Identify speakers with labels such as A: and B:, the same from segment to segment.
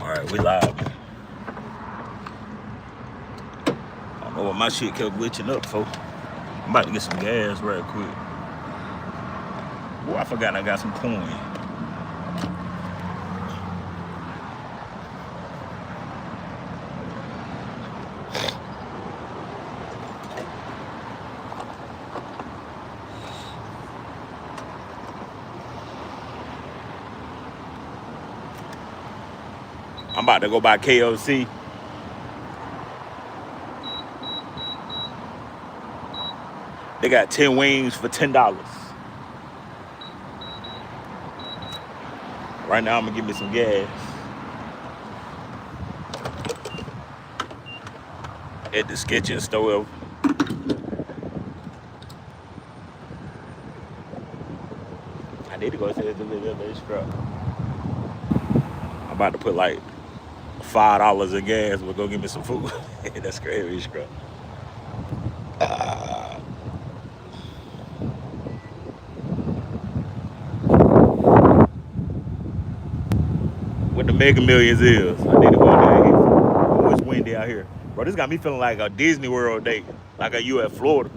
A: Alright, we live. I don't know why my shit kept glitching up, folks. I'm about to get some gas right quick. Boy, I forgot I got some coin. I'm about to go buy KFC. They got 10 wings for $10. Right now, I'm gonna give me some gas at the sketching store. I need to go say this truck. I'm about to put like $5 in gas, but go get me some food. That's crazy, scrub. What the Mega Millions is. I need to go out there. Oh, it's windy out here. Bro, this got me feeling like a Disney World day. Like a you at Florida.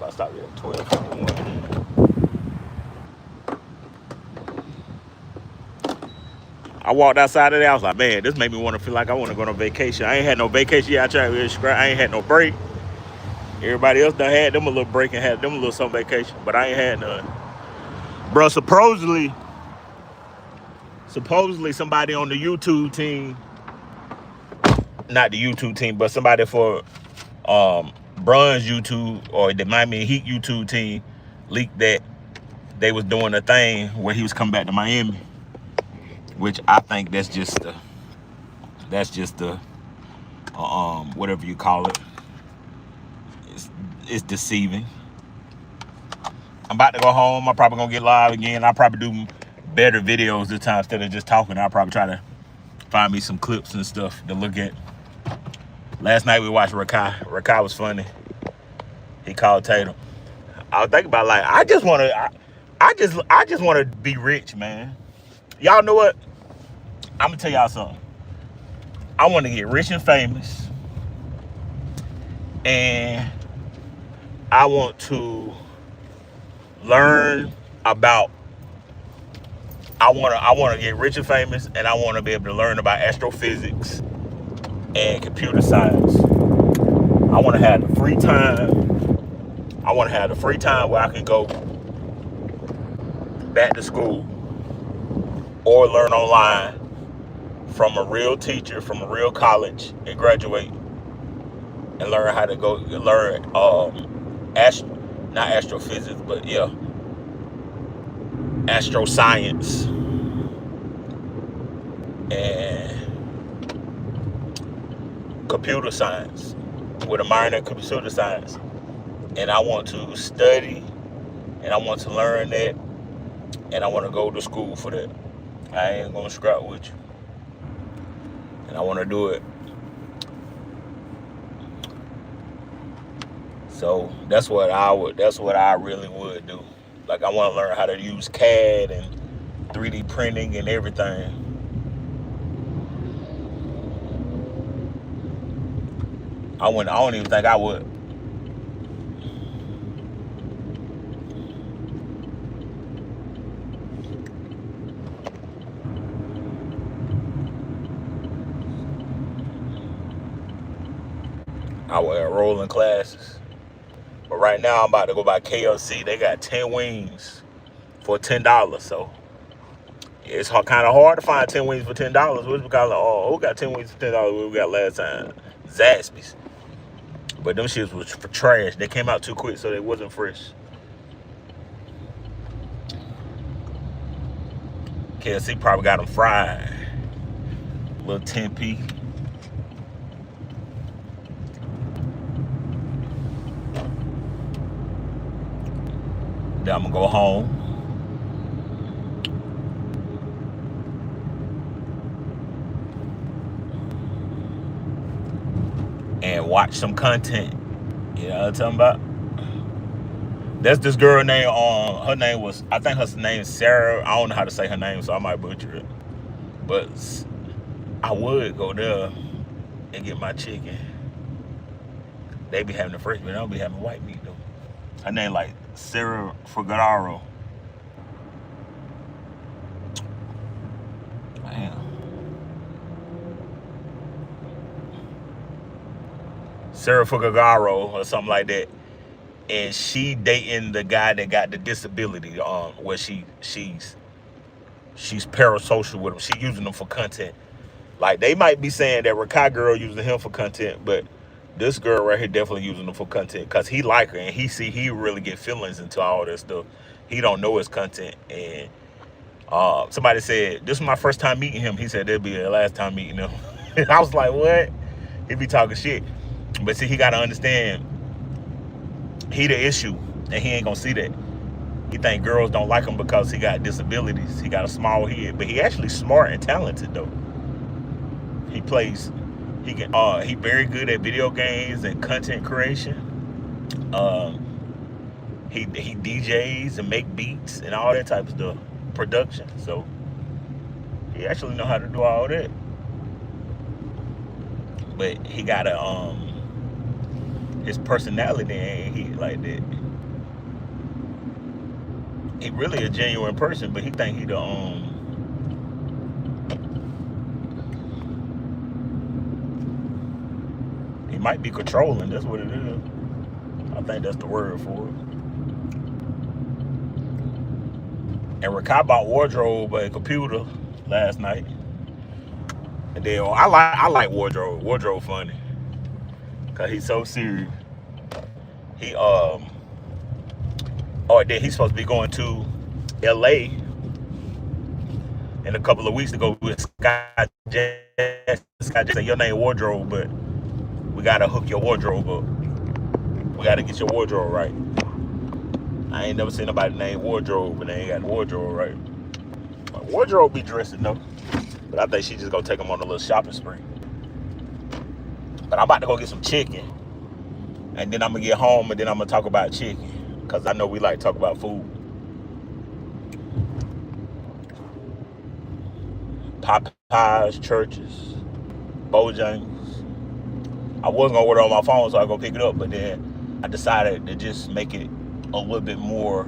A: I'll stop here at 12:51. I walked outside of there. I was like, man, this made me want to feel like I want to go on vacation. I ain't had no vacation yet. I ain't had no break. Everybody else done had them a little break and had them a little some vacation, but I ain't had none. Bro, supposedly somebody on the YouTube team, not the YouTube team, but somebody for Brun's YouTube or the Miami Heat YouTube team leaked that they was doing a thing where he was coming back to Miami, which I think that's just the whatever you call it. It's deceiving. I'm about to go home. I'm probably gonna get live again. I'll probably do better videos this time instead of just talking. I'll probably try to find me some clips and stuff to look at. Last night we watched Rakai. Rakai was funny. He called Tatum. I was thinking about, like, I just want to be rich, man. Y'all know what? I'm gonna tell y'all something. I want to get rich and famous, and I want to learn about. I want to get rich and famous, and I want to be able to learn about astrophysics and computer science. I want to have the free time. I want to have the free time where I can go back to school or learn online from a real teacher, from a real college, and graduate and learn how to learn not astrophysics, but yeah, astroscience and computer science with a minor in computer science. And I want to study, and I want to learn that, and I want to go to school for that. I ain't gonna scrap with you, and I want to do it. So that's what I really would do. Like, I want to learn how to use CAD and 3D printing and everything. I don't even think I would. I would enroll in classes. But right now, I'm about to go buy KFC. They got 10 wings for $10. So it's kind of hard to find 10 wings for $10. What's because who got 10 wings for $10? We got last time Zaxby's. But them shits was for trash. They came out too quick, so they wasn't fresh. KFC probably got them fried. Little 10p. Then I'm gonna go home. And watch some content. You know what I'm talking about? That's this girl name. Her name was, I think her name is Sarah. I don't know how to say her name, so I might butcher it. But I would go there and get my chicken. They be having the fresh meat. I don't be having white meat though. Her name like Sarah Fugaro. Damn. Sarah Fugaro or something like that. And she dating the guy that got the disability, where she's parasocial with him. She using them for content. Like they might be saying that Rakai girl using him for content, but this girl right here definitely using him for content because he like her and he really get feelings into all this stuff. He don't know his content. And somebody said this was my first time meeting him. He said that'll be the last time meeting him. And I was like, what? He be talking shit. But see, he gotta understand he the issue, and he ain't gonna see that. He think girls don't like him because he got disabilities. He got a small head, but he actually smart and talented though. He plays. He very good at video games and content creation. He DJs and make beats and all that type of stuff, production. So he actually know how to do all that. But he got his personality ain't he like that. He really a genuine person, but he think he the he might be controlling. That's what it is. I think that's the word for it. And Rakai bought wardrobe a computer last night. And then I like wardrobe. Wardrobe funny. Cause he's so serious. He then he's supposed to be going to LA in a couple of weeks to go with Sky Jazz. Sky Jazz said your name wardrobe, but we gotta hook your wardrobe up. We gotta get your wardrobe right. I ain't never seen nobody named wardrobe, but they ain't got the wardrobe right. My wardrobe be dressing though, but I think she just gonna take them on a little shopping spree. But I'm about to go get some chicken, and then I'm gonna get home, and then I'm gonna talk about chicken, cause I know we like to talk about food. Popeyes, Churches, Bojangles. I was gonna order on my phone so I go pick it up, but then I decided to just make it a little bit more,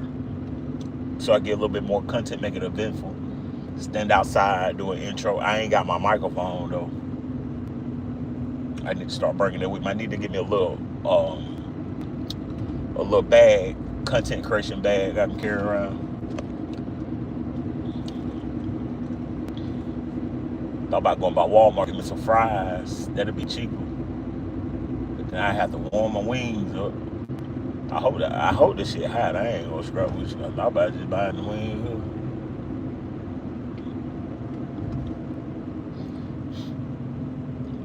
A: so I get a little bit more content, make it eventful. Stand outside, do an intro. I ain't got my microphone though. I need to start bringing it with me. I need to get me a little bag, content creation bag I can carry around. Thought about going by Walmart, get me some fries. That'll be cheaper. But then I have to warm my wings up. I hope this shit hot. I ain't gonna scrap with you. I thought about just buying the wings up.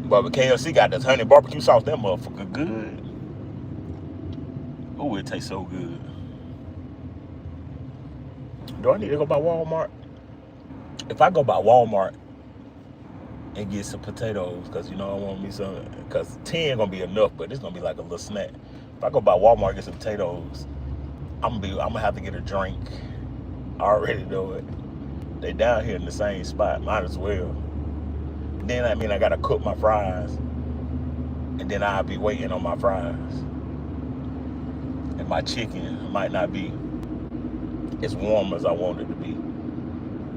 A: But KFC got this honey barbecue sauce. That motherfucker good. Ooh, it tastes so good. Do I need to go by Walmart? If I go by Walmart and get some potatoes, because you know I want me some, because 10 gonna be enough, but it's gonna be like a little snack. If I go by Walmart and get some potatoes, I'm gonna have to get a drink. I already know it. They down here in the same spot, might as well. Then I mean I gotta cook my fries, and then I'll be waiting on my fries, and my chicken might not be as warm as I want it to be.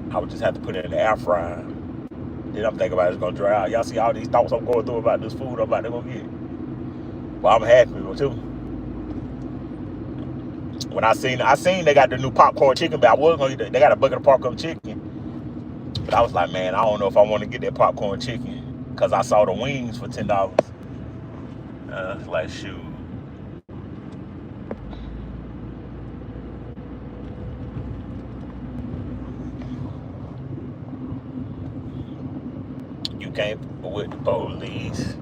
A: I would just have to put it in the air fryer. Then I'm thinking about it's gonna dry out. Y'all see all these thoughts I'm going through about this food I'm about to go get. Well, I'm happy too. When I seen they got the new popcorn chicken, but I was gonna eat that. They got a bucket of popcorn chicken. But I was like, man, I don't know if I want to get that popcorn chicken, because I saw the wings for $10. It's like, shoot. You can't with the police.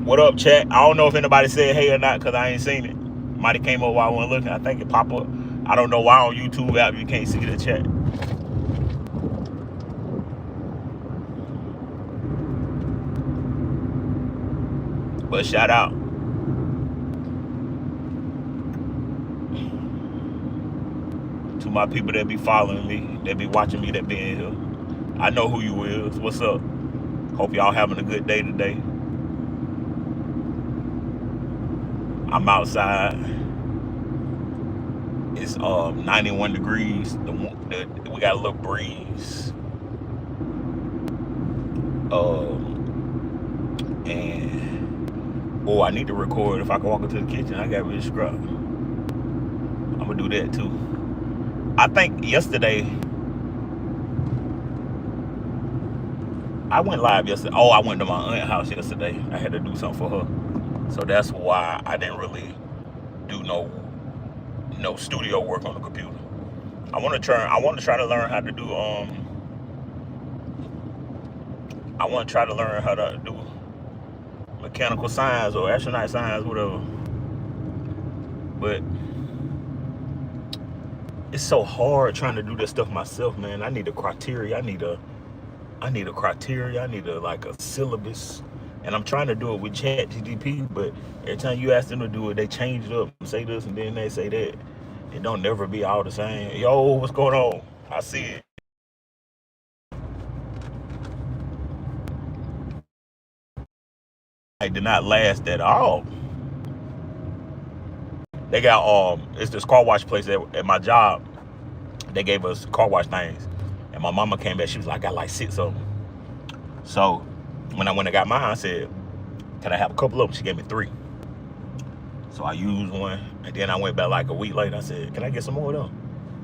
A: What up, chat? I don't know if anybody said hey or not, because I ain't seen it. Might have came up while I wasn't looking. I think it popped up. I don't know why on YouTube app you can't see the chat. But shout out my people that be following me, that be watching me, that be in here. I know who you is. What's up? Hope y'all having a good day today. I'm outside. It's 91 degrees. We got a little breeze. And I need to record. If I can walk into the kitchen, I got really scrub. I'm gonna do that too. I think yesterday I went live yesterday. Oh, I went to my aunt's house yesterday. I had to do something for her, so that's why I didn't really do no studio work on the computer. I want to try to learn how to do I want to try to learn how to do mechanical science or astronaut science, whatever. But it's so hard trying to do this stuff myself, man. I need a criteria. I need a criteria. I need like a syllabus. And I'm trying to do it with ChatGPT, but every time you ask them to do it, they change it up and say this and then they say that. It don't never be all the same. Yo, what's going on? I see it. It did not last at all. They got it's this car wash place at my job. They gave us car wash things, and my mama came back. She was like, I got like 6 of them. So when I went and got mine, I said, can I have a couple of them? She gave me 3. So I used one, and then I went back like a week later. I said, can I get some more of them?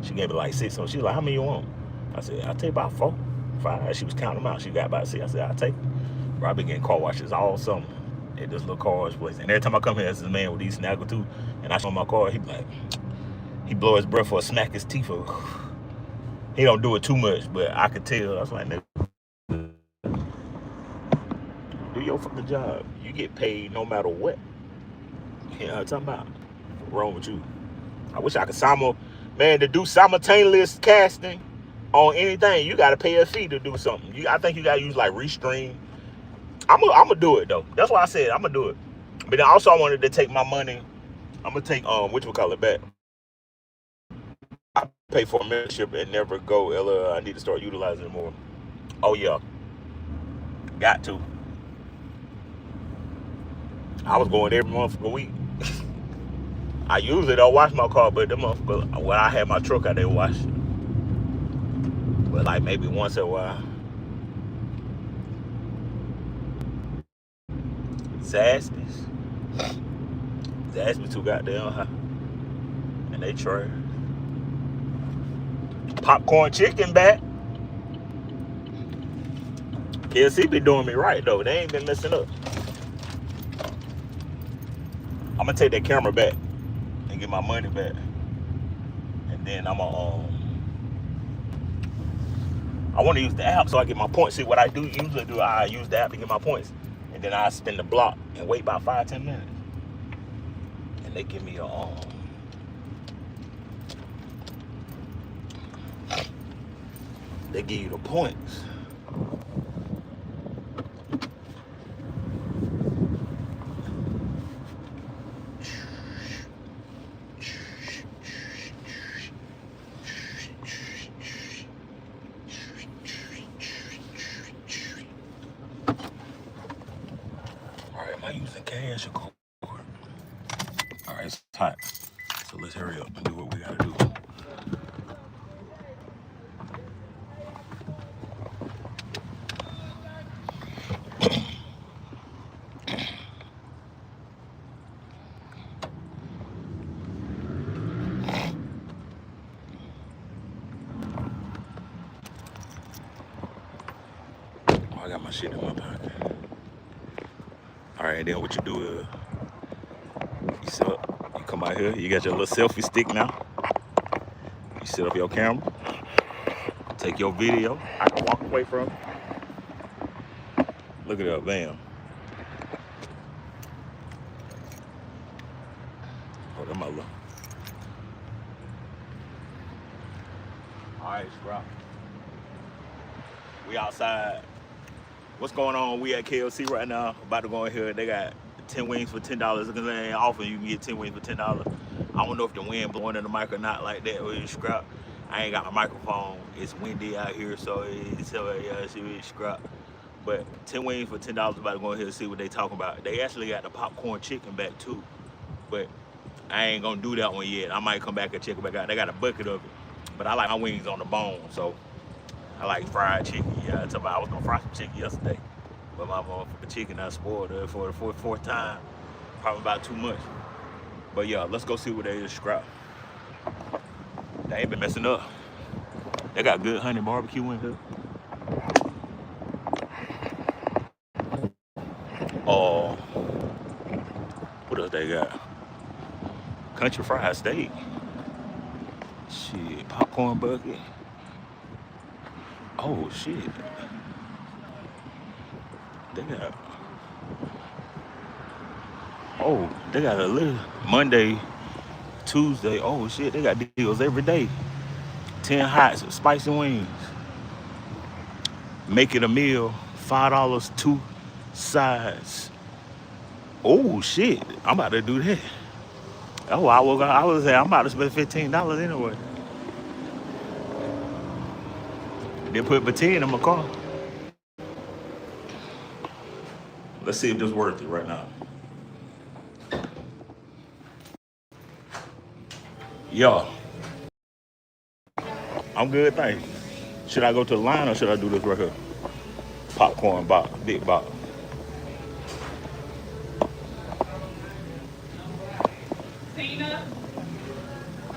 A: She gave me like 6. So she was like, how many you want? I said, I'll take about 4, 5. She was counting them out. She got about 6. I said, I'll take them. Bro, I been getting car washes all summer at this little car wash place. And every time I come here, there's this man with these snaggle too. And I show him my car, he be like, he blow his breath or smack his teeth. Or, he don't do it too much, but I could tell. I was like, nigga, do your fucking job. You get paid no matter what. You know what I'm talking about? What's wrong with you? I wish I could to do simultaneous casting on anything. You got to pay a fee to do something. I think you got to use like Restream. I'm gonna do it though. That's why I said I'm gonna do it. But then also I wanted to take my money. I'm gonna take whatchamacallit back. I pay for a membership and never go. I need to start utilizing it more. Oh yeah, got to. I was going every month for a week. I usually don't wash my car, but when I had my truck, I didn't wash it. But like maybe once in a while. Zaxby's too goddamn high. And they trash. Popcorn chicken back. KFC been doing me right though. They ain't been messing up. I'm gonna take that camera back and get my money back. And then I want to use the app so I get my points. See what I usually do, I use the app to get my points. And then I spin the block and wait about 5-10 minutes. And they give me they give you the points. Am I using cash or card? All right, it's hot. So let's hurry up and do what we gotta do. Oh, I got my shit in my pocket. All right, then what you do is you come out here, you got your little selfie stick now. You set up your camera, take your video. I can walk away from it. Look at that, bam. Oh, that's my look. All right, bro. We outside. What's going on? We at KFC right now. About to go in here. They got 10 wings for $10. Because they ain't offering you can get 10 wings for $10. I don't know if the wind blowing in the mic or not like that or you scrap. I ain't got my microphone. It's windy out here, so it's really scrap. But 10 wings for $10. About to go ahead and see what they talking about. They actually got the popcorn chicken back too, but I ain't gonna do that one yet. I might come back and check it back out. They got a bucket of it, but I like my wings on the bone, so I like fried chicken. Yeah, I was gonna fry some chicken yesterday, but my motherfucking chicken I spoiled it for the fourth time. Probably about too much. But yeah, let's go see what they just scrap. They ain't been messing up. They got good honey barbecue in here. Oh, what else they got? Country fried steak. Shit, popcorn bucket. Oh shit. They got a little Monday, Tuesday. Oh shit, they got deals every day. 10 hot spicy wings. Make it a meal. $5, 2 sides. Oh shit, I'm about to do that. Oh, I was saying I'm about to spend $15 anyway. They put $10 in my car. Let's see if this worth it right now. Yo, I'm good, thanks. Should I go to the line or should I do this right here? Popcorn box, big box.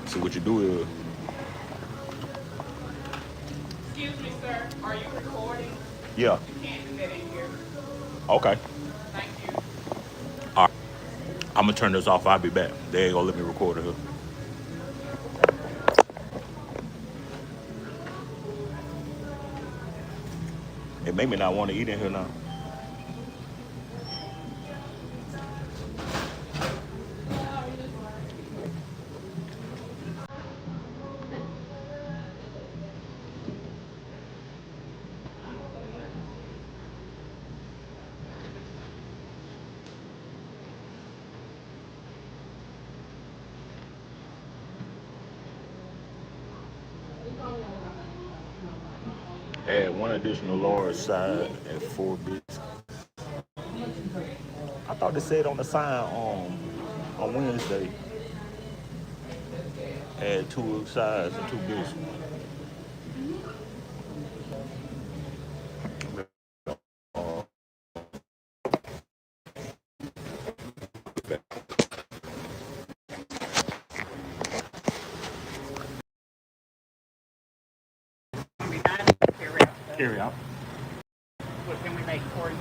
A: See what you do is.
B: Excuse me, sir. Are you recording?
A: Yeah.
B: You can't do that in here.
A: Okay.
B: Thank you.
A: All right. I'm gonna turn this off. I'll be back. They ain't gonna let me record it here. It made me not want to eat in here now. Add 1 additional large side and 4 biscuits. I thought they said on the sign on Wednesday. Add 2 sides and 2 biscuits. Carry out.
B: What can we make for you?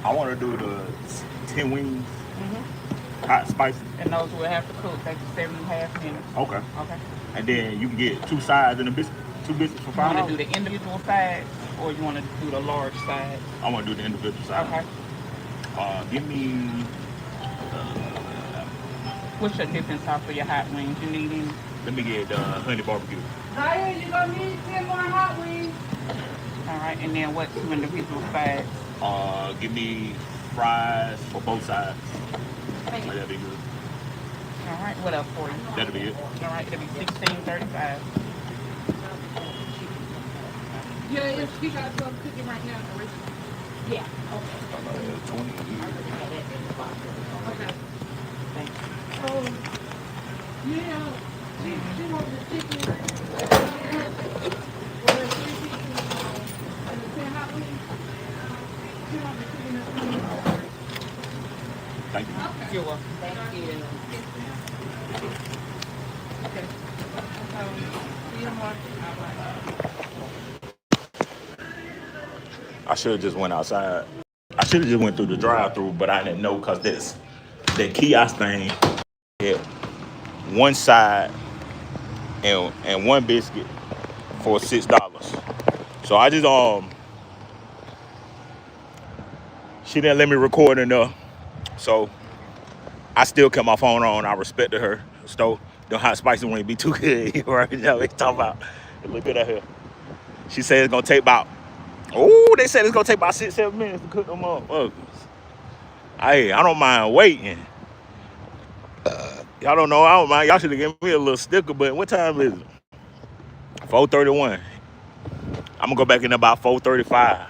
A: I want to do the 10 wings, hot spicy.
B: And those will have to cook. Take 7.5 minutes.
A: Okay.
B: Okay.
A: And then you can get 2 sides and a biscuit, 2 biscuits for
B: You want
A: $5.
B: to do the individual sides or you want to do the large side?
A: I want to do the individual side.
B: Okay.
A: Give me.
B: What's your dipping sauce for your hot wings? You need any?
A: Let me get honey barbecue.
C: Zaya, you're gonna need 10 more hot wings.
B: All right. And then what 2 individual sides?
A: Give me fries for both sides. That'd be good.
B: All right. What else for you?
A: That'll be it.
B: All right. It'll be $16.35.
C: Yeah, if you got some cooking right now. Yeah.
A: 20.
C: Okay.
B: Thanks.
C: Yeah. She wants the chicken. And the 10 hot wings. She wants the chicken.
A: Thank you.
B: You're welcome. Thank you. Okay. See you tomorrow.
A: I should have just went outside. I should have just went through the drive-through, but I didn't know because that kiosk thing had 1 side and 1 biscuit for $6. So I just she didn't let me record enough. So I still kept my phone on. I respected her. So the hot spicy wouldn't be too good. You already know what I'm talking about. Look at that here. She said it's gonna take about. Oh, they said it's gonna take about 6-7 minutes to cook them up. I don't mind waiting. Y'all don't know. I don't mind. Y'all should have given me a little sticker. But what time is it? 4:31. I'm gonna go back in about 4:35.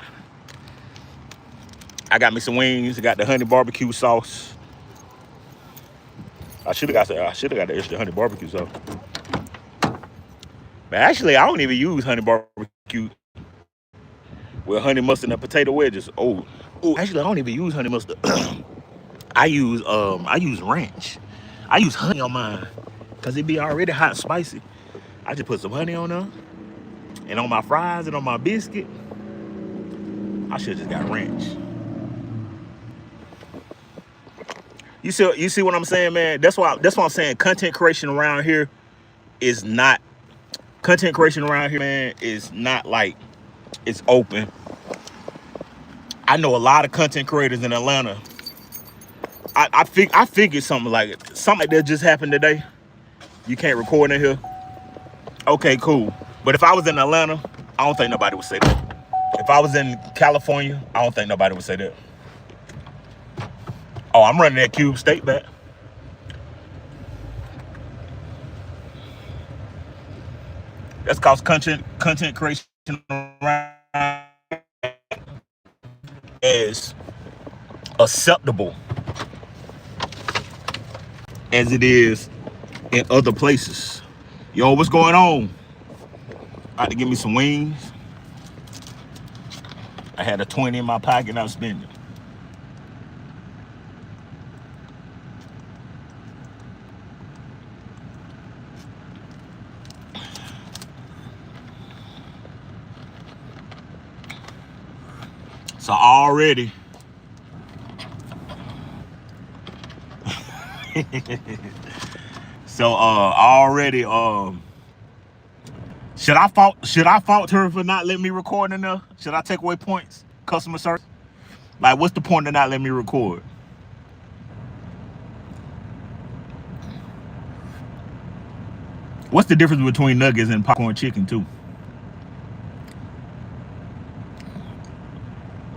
A: I got me some wings. I got the honey barbecue sauce. I should have got the extra honey barbecue sauce. But actually, I don't even use honey barbecue with honey mustard and potato wedges. Actually, I don't even use honey mustard. I use ranch. I use honey on mine because it be already hot and spicy. I just put some honey on there and on my fries and on my biscuit. I should have just got ranch. You see what I'm saying, man? That's why I'm saying content creation around here is not content creation around here, man, is not like it's open. I know a lot of content creators in Atlanta. I figured something like that just happened today. You can't record in here. Okay, cool. But if I was in Atlanta, I don't think nobody would say that. If I was in California, I don't think nobody would say that. Oh, I'm running that Cube State back. That's cause content creation around is acceptable as it is in other places. Yo, what's going on? I had to give me some wings. I had a 20 in my pocket and I was spending. So already should I fault her for not letting me record in there? Should I take away points? Customer service? Like, what's the point of not letting me record? What's the difference between nuggets and popcorn chicken too?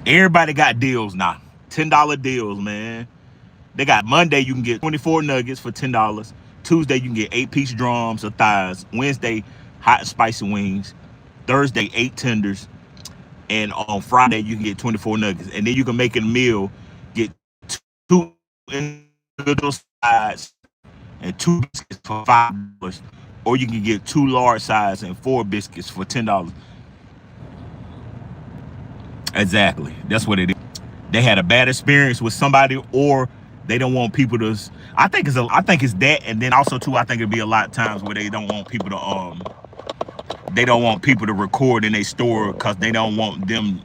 A: Everybody got deals now. $10 deals, man. They got Monday, you can get 24 nuggets for $10. Tuesday, you can get 8-piece drums or thighs. Wednesday, hot and spicy wings. Thursday, 8 tenders. And on Friday, you can get 24 nuggets. And then you can make a meal, get 2 individual sides and 2 biscuits for $5. Or you can get 2 large sides and 4 biscuits for $10. Exactly. That's what it is. They had a bad experience with somebody, or they don't want people to. I think it's that, and then also too, I think it'd be a lot of times where they don't want people to record in their store because they don't want them.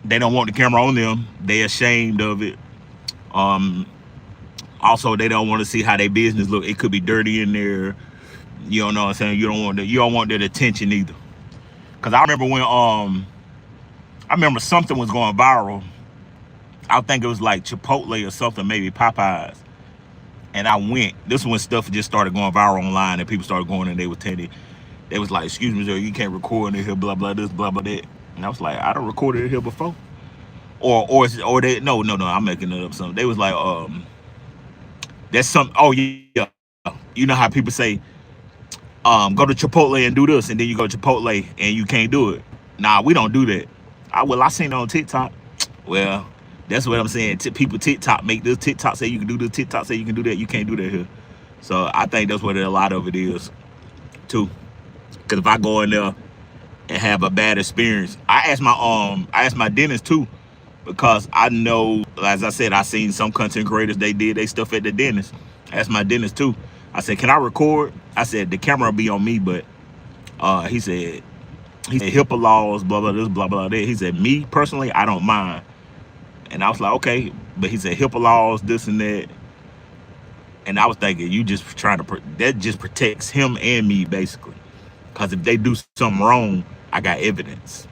A: They don't want the camera on them. They ashamed of it. Also, they don't want to see how their business look. It could be dirty in there. You don't know what I'm saying? You don't want that attention either. Cause I remember something was going viral. I think it was like Chipotle or something, maybe Popeyes. And I went. This was when stuff just started going viral online, and people started going and they were telling. They was like, "Excuse me, sir, you can't record in here, blah blah this, blah blah that." And I was like, "I don't record in here before." Or they no, I'm making it up. Something. They was like, that's some. Oh yeah, you know how people say, go to Chipotle and do this, and then you go to Chipotle and you can't do it. Nah, we don't do that. I seen it on TikTok. Well, that's what I'm saying. People TikTok make this. TikTok say you can do this. TikTok say you can do that. You can't do that here. So I think that's what a lot of it is, too. Because if I go in there and have a bad experience, I asked my dentist too, because I know, as I said, I seen some content creators, they did they stuff at the dentist. I asked my dentist too. I said, can I record? I said the camera will be on me, but he said HIPAA laws, blah blah this, blah blah that. He said, me personally, I don't mind. And I was like, okay, but he said HIPAA laws, this and that. And I was thinking, you just trying to that just protects him and me basically, because if they do something wrong, I got evidence.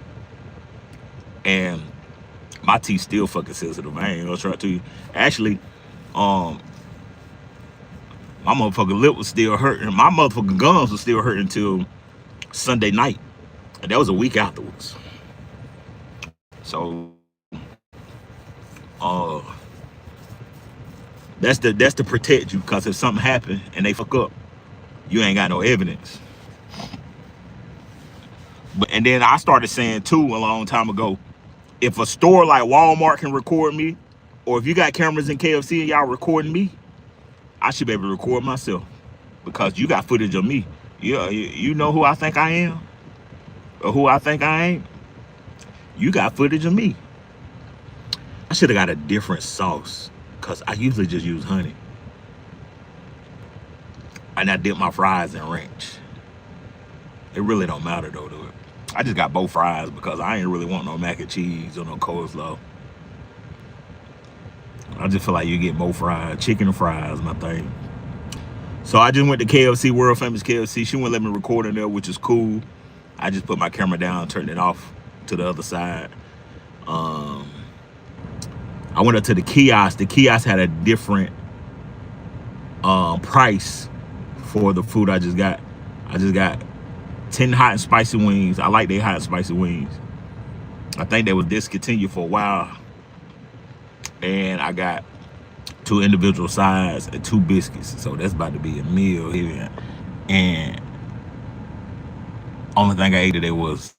A: And my teeth still fucking sensitive. I ain't gonna try to. Actually, my motherfucking lip was still hurting. My motherfucking gums was still hurting until Sunday night. And that was a week afterwards. So, That's to protect you, because if something happen and they fuck up, you ain't got no evidence. But and then I started saying too a long time ago, if a store like Walmart can record me, or if you got cameras in KFC and y'all recording me, I should be able to record myself, because you got footage of me. You know who I think I am, or who I think I ain't. You got footage of me. I should have got a different sauce, because I usually just use honey. And I dip my fries in ranch. It really don't matter though, do it? I just got both fries because I ain't really want no mac and cheese or no coleslaw. I just feel like you get both fries. Chicken and fries, my thing. So I just went to KFC, world famous KFC. She wouldn't let me record in there, which is cool. I just put my camera down, turned it off to the other side. I went up to the kiosk. The kiosk had a different price for the food I just got. I just got 10 hot and spicy wings. I like their hot and spicy wings. I think they was discontinued for a while. And I got 2 individual sides and 2 biscuits. So that's about to be a meal here. And only thing I ate today was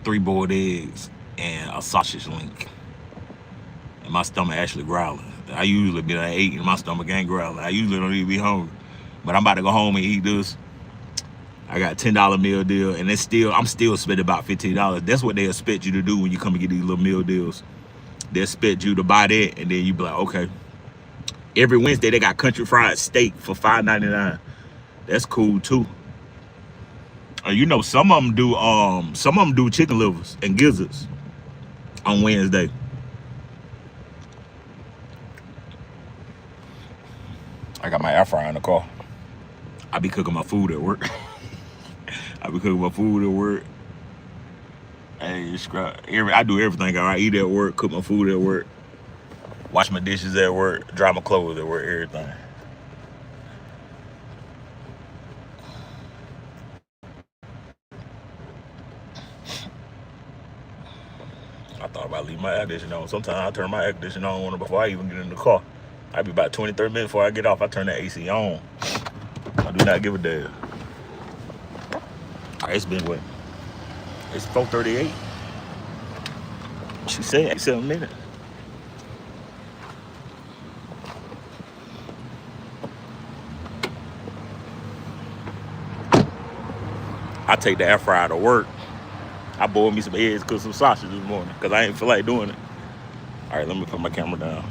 A: 3 boiled eggs and a sausage link. And my stomach actually growling. I usually be like 8 and my stomach ain't growling. I usually don't even be hungry. But I'm about to go home and eat this. I got $10 meal deal, and I'm still spending about $15. That's what they expect you to do when you come and get these little meal deals. They expect you to buy that, and then you be like, okay. Every Wednesday they got country fried steak for $5.99. That's cool too. You know, some of them do chicken livers and gizzards on Wednesday. I got my air fryer in the car. I be cooking my food at work. I be cooking my food at work. Hey, I do everything. I eat at work, cook my food at work, wash my dishes at work, dry my clothes at work, everything. I thought about leaving my air conditioner on. Sometimes I turn my air conditioner on before I even get in the car. I be about 20, 30 minutes before I get off. I turn that AC on. I do not give a damn. It's been what? It's 4:38. She said 7 minutes. I take the air fryer to work. I boiled me some eggs, cook some sausage this morning, because I ain't feel like doing it. All right, let me put my camera down.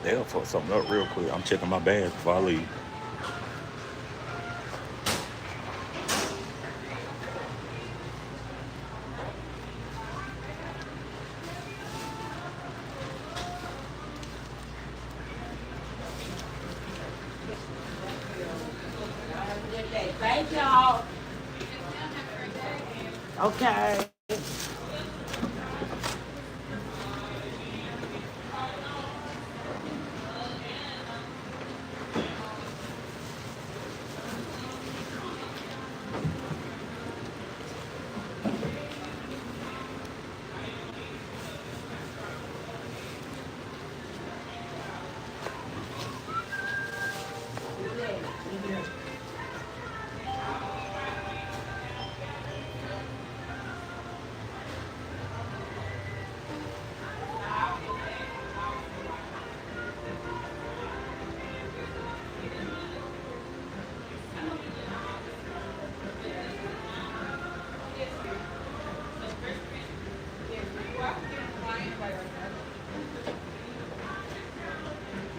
A: They'll fuck something up real quick. I'm checking my bags before I leave.
C: Thank y'all. Okay.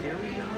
A: Carry on.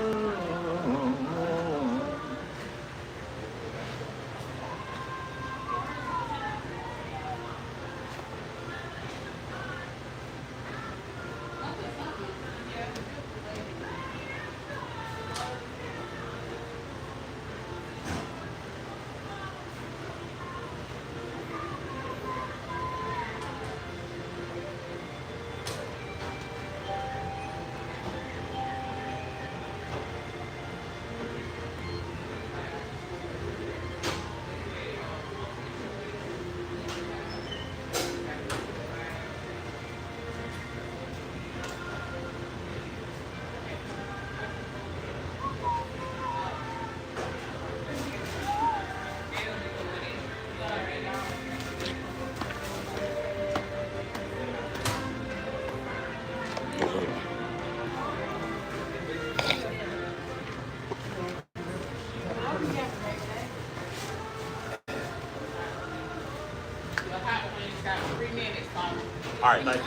A: All right, thank you.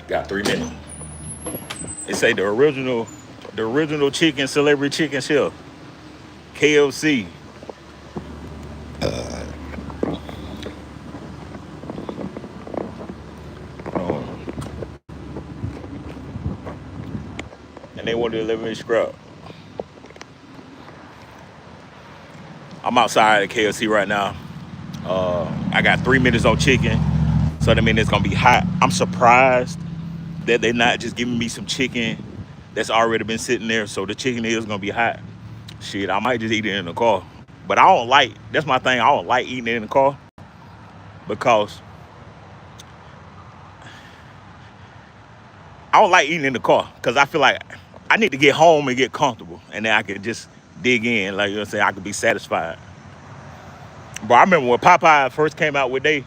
A: Got 3 minutes. They say the original chicken, celebrity chicken shell, KFC. And they wanted to live in scrub. I'm outside at KFC right now. I got 3 minutes on chicken, so that means it's gonna be hot. I'm surprised that they're not just giving me some chicken that's already been sitting there, so the chicken is gonna be hot. Shit, I might just eat it in the car. But I don't like, that's my thing, I don't like eating it in the car because I feel like I need to get home and get comfortable, and then I can just dig in, like you know what I'm saying, I could be satisfied. But I remember when Popeye first came out with they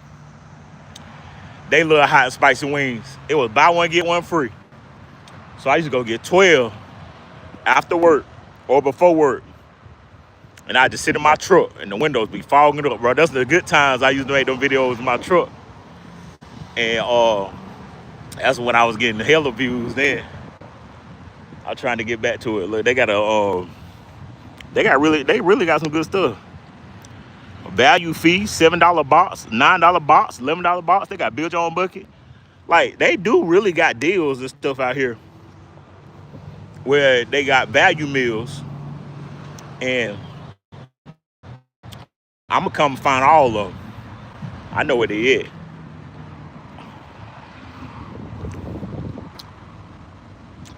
A: little hot and spicy wings, it was buy one, get one free. So I used to go get 12 after work or before work. And I just sit in my truck and the windows be fogging up, bro. That's the good times I used to make them videos in my truck. And that's when I was getting hella views then. I'm trying to get back to it. Look, they really got some good stuff. Value fee, $7 box, $9 box, $11 box. They got build your own bucket. Like, they do really got deals and stuff out here where they got value meals, and I'm gonna come find all of them. I know where they at.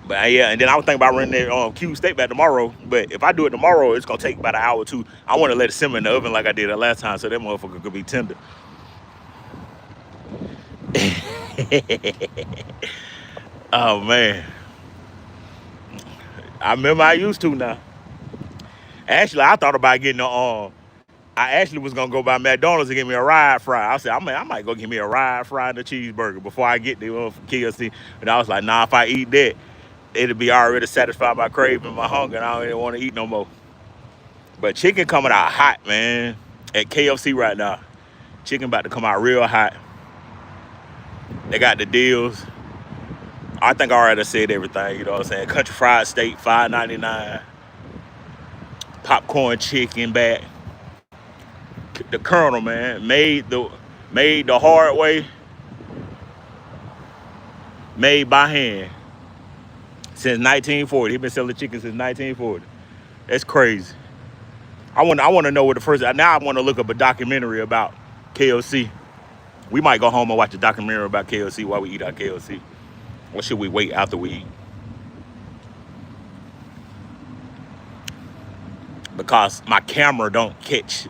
A: But yeah, and then I was thinking about running that cube steak back tomorrow. But if I do it tomorrow, it's gonna take about an hour or two. I want to let it simmer in the oven like I did the last time, so that motherfucker could be tender. Oh man, I remember I used to now. Actually, I thought about getting I actually was gonna go by McDonald's and get me a ride fry. I said, I might go get me a ride fry and a cheeseburger before I get there from KFC. And I was like, nah, if I eat that, it'll be already satisfied my craving, my hunger, and I don't even want to eat no more. But chicken coming out hot, man. At KFC right now, chicken about to come out real hot. They got the deals. I think I already said everything, you know what I'm saying? Country fried steak, $5.99. Popcorn chicken back. The Colonel, man, made the hard way, made by hand since 1940. He been selling chicken since 1940. That's crazy. I want to know what the first. Now I want to look up a documentary about KFC. We might go home and watch a documentary about KFC while we eat our KFC. Or should we wait after we eat? Because my camera don't catch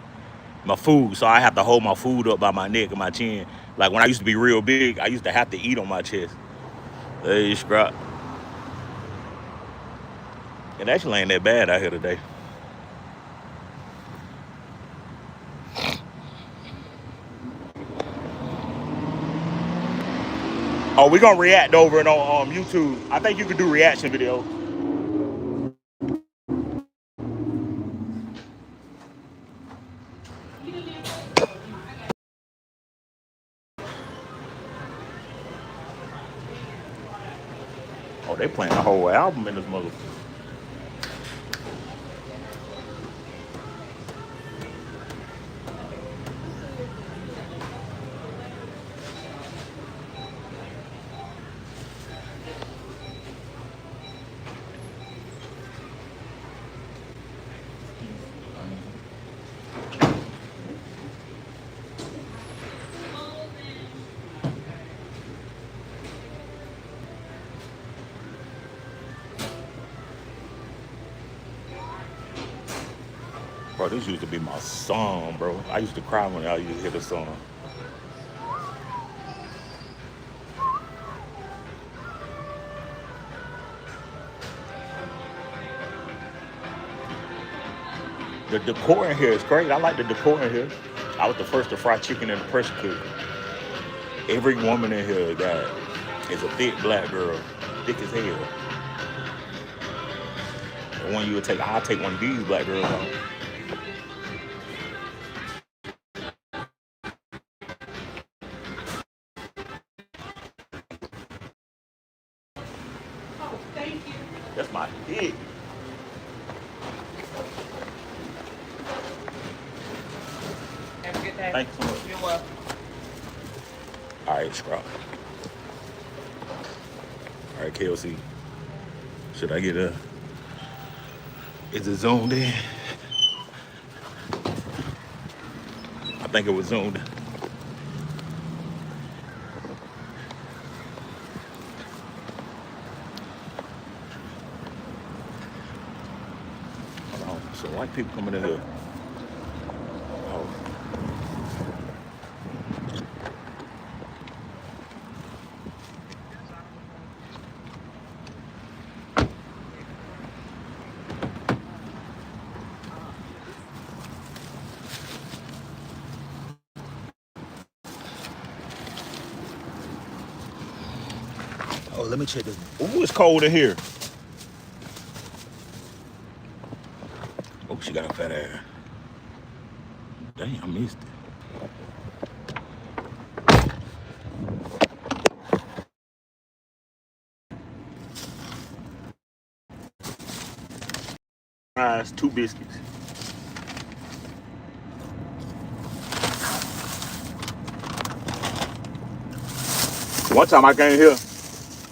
A: my food, so I have to hold my food up by my neck and my chin. Like when I used to be real big, I used to have to eat on my chest. Hey, scrap. It actually ain't that bad out here today. Oh, we gonna react over it on YouTube. I think you could do reaction videos. Oh, they playing a whole album in this mother. Bro, this used to be my song, bro. I used to cry when I used to hear this song. The decor in here is great. I like the decor in here. I was the first to fry chicken in the pressure cooker. Every woman in here that is a thick black girl, thick as hell. The one you would take, I'll take one of these black girls on.
C: Oh, thank you.
A: That's my dick.
B: Have a good day.
A: Thank you so much.
B: You're welcome.
A: All right, scrap. All right, KLC. Should I get a? Is it zoomed in? I think it was zoomed. Hold on. So white people coming in here. Oh. Oh, let me check this. Ooh, it's cold in here. Oh, she got a fat ass. Dang, I missed it. Fries, 2 biscuits. One time I came here,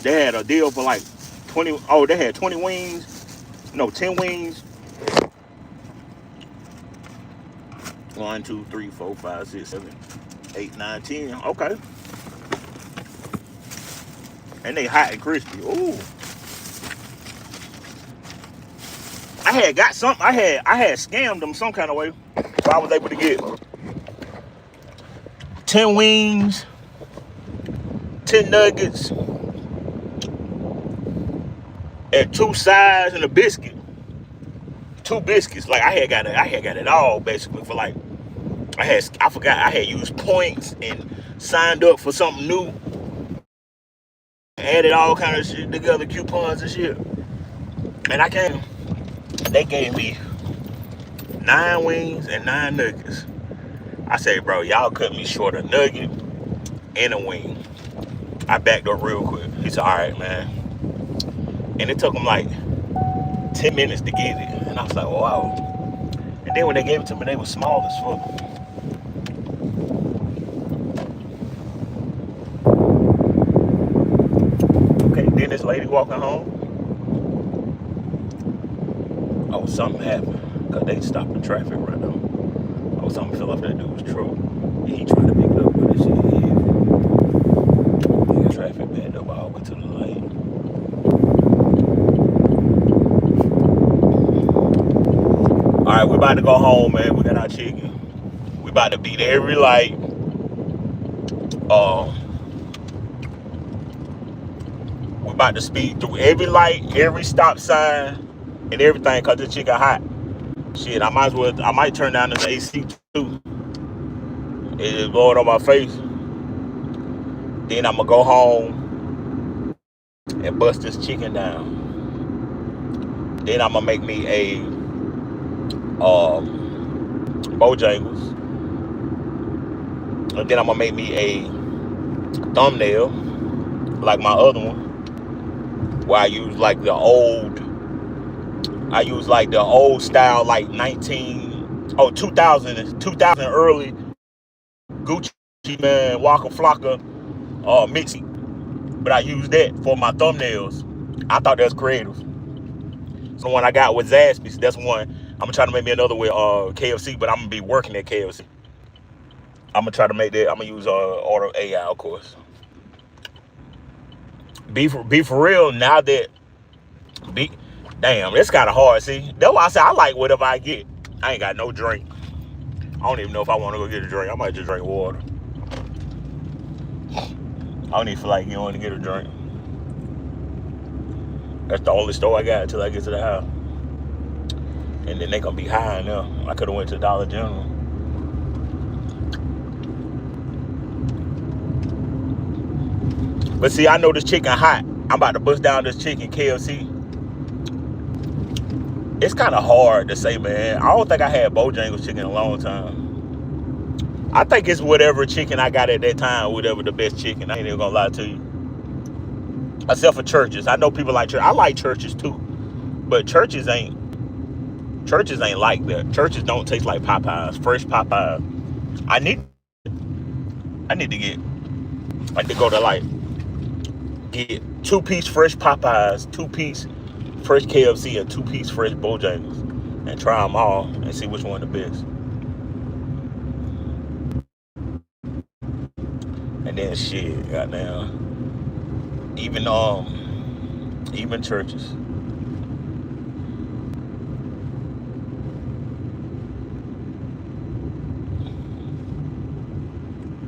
A: they had a deal for like 20. Oh, they had 20 wings. No, 10 wings. 1, 2, 3, 4, 5, 6, 7, 8, 9, 10. Okay. And they hot and crispy. Ooh. I had got some. I had scammed them some kind of way, so I was able to get 10 wings, 10 nuggets, and 2 sides and a biscuit. 2 biscuits. Like I had got it all basically for like I forgot I had used points and signed up for something new. Added all kind of shit together, coupons and shit. And I came. They gave me 9 wings and 9 nuggets. I said, bro, y'all cut me short a nugget and a wing. I backed up real quick. He said, all right, man. And it took them like 10 minutes to get it. And I was like, wow. And then when they gave it to me, they were small as fuck. Okay, then this lady walking home. Oh, something happened. Because they stopped the traffic right now. Oh, something fell off that dude's truck. And he trying to pick it up, but this shit heavy. The traffic backed up all the way to the lane. All right, we about to go home, man. We got our chicken. We about to beat every light. We about to speed through every light, every stop sign, and everything, cause this chicken hot. Shit, I might turn down this AC too. It's blowing on my face. Then I'm gonna go home and bust this chicken down. Then I'm gonna make me a Bojangles. And then I'm gonna make me a thumbnail like my other one. where I use like the old style, like 2000 early Gucci man, Waka Flocka, mixy. But I used that for my thumbnails. I thought that was creative. So the one I got with Zaxby's, that's one. I'm gonna try to make me another with KFC, but I'm gonna be working at KFC. I'm gonna try to make that. I'm gonna use Order AI, of course. Be for real. Now that damn, it's kind of hard. See, that's why I say I like whatever I get. I ain't got no drink. I don't even know if I want to go get a drink. I might just drink water. I don't even feel like going to get a drink. That's the only store I got until I get to the house. And then they gonna be high now. I could have went to Dollar General. But see, I know this chicken hot. I'm about to bust down this chicken KFC. It's kind of hard to say, man. I don't think I had Bojangles chicken in a long time. I think it's whatever chicken I got at that time, whatever the best chicken. I ain't even gonna lie to you. Except for Church's. I know people like Church. I like Church's too. But Church's ain't like that. Church's don't taste like Popeyes. Fresh Popeyes. I need to go to like get 2-piece fresh Popeyes, 2-piece fresh KFC, and 2-piece fresh Bojangles, and try them all and see which one the best. And then shit, goddamn. Even Church's.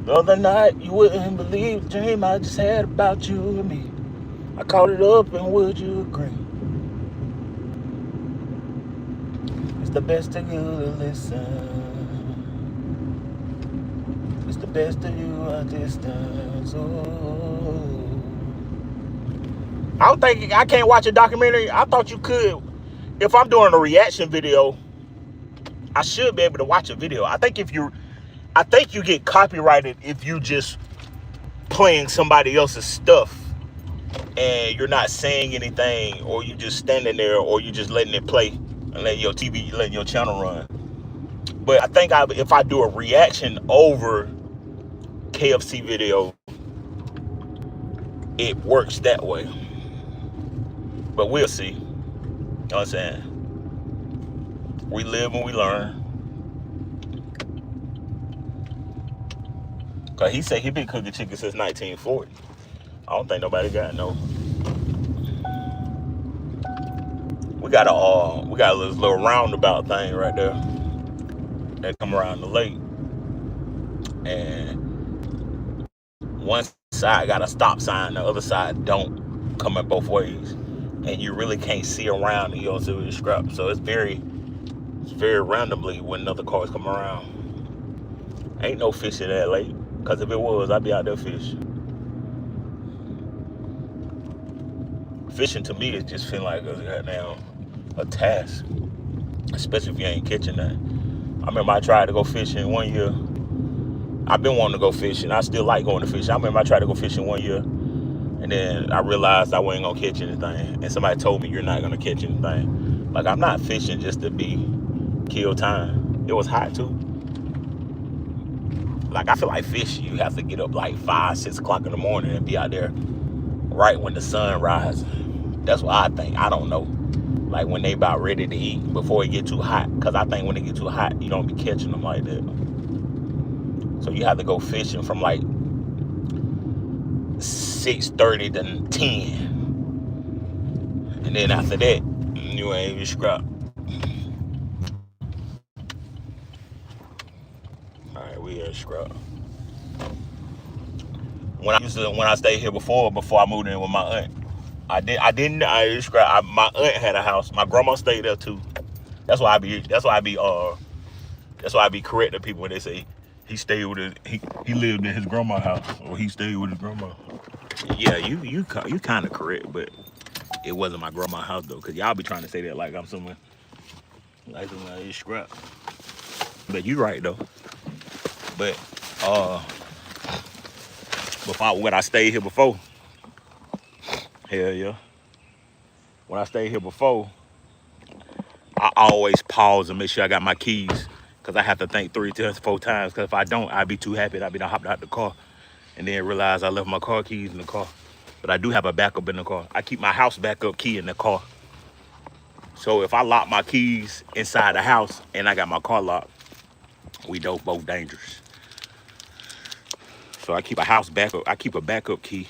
A: The other night, you wouldn't believe the dream I just had about you and me. I caught it up, and would you agree? It's the best of you to listen. It's the best of you at distance. Oh. I can't watch a documentary. I thought you could. If I'm doing a reaction video, I should be able to watch a video. I think you get copyrighted if you just playing somebody else's stuff and you're not saying anything, or you just standing there, or you just letting it play and letting your channel run. But I think if I do a reaction over KFC video, it works that way. But we'll see. You know what I'm saying? We live and we learn. Cause he said he been cooking chicken since 1940. I don't think nobody got no. We got a little roundabout thing right there that come around the lake, and one side got a stop sign, the other side don't, coming both ways, and you really can't see around, and you don't see where you scrap. So it's very randomly when another cars come around. Ain't no fish in that lake, because if it was, I'd be out there fishing. Fishing to me is just feeling like a task, especially if you ain't catching that. I remember I tried to go fishing one year. I've been wanting to go fishing. I still like going to fishing. I remember I tried to go fishing one year, and then I realized I wasn't gonna catch anything. And somebody told me, you're not gonna catch anything. Like, I'm not fishing just to kill time. It was hot too. Like, I feel like fishing, you have to get up like 5, 6 o'clock in the morning and be out there right when the sun rises. That's what I think. I don't know. Like, when they about ready to eat before it get too hot. Because I think when it get too hot, you don't be catching them like that. So you have to go fishing from like 6:30 to 10. And then after that, you ain't even scrap. Alright, we at scrap. When I stayed here before I moved in with my aunt, my aunt had a house. My grandma stayed there too. That's why I be correcting people when they say he stayed with he lived in his grandma's house, or he stayed with his grandma. Yeah, you kind of correct, but it wasn't my grandma's house though, cause y'all be trying to say that like I'm someone like scrap. But you right though. But when I stayed here before, hell yeah. when I stayed here before, I always pause and make sure I got my keys, because I have to think 3 to 4 times, because if I don't, I'd be too happy. I'd be done hopped out the car and then realize I left my car keys in the car. But I do have a backup in the car. I keep my house backup key in the car. So if I lock my keys inside the house and I got my car locked, we both dangerous. So I keep a house backup. I keep a backup key.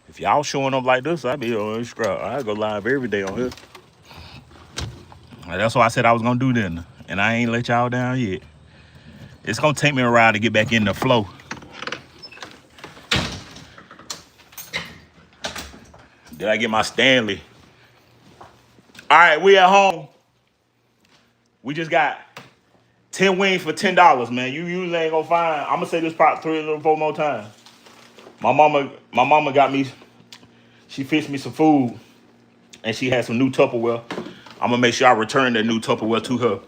A: If y'all showing up like this, I be on Instagram. I go live every day on here. And that's why I said I was gonna do then, and I ain't let y'all down yet. It's gonna take me a while to get back in the flow. Did I get my Stanley? All right, we at home. We just got 10 wings for $10, man. You usually ain't gonna find. I'm gonna say this part 3 or 4 more times. My mama got me. She fixed me some food, and she had some new Tupperware. I'm gonna make sure I return that new Tupperware to her,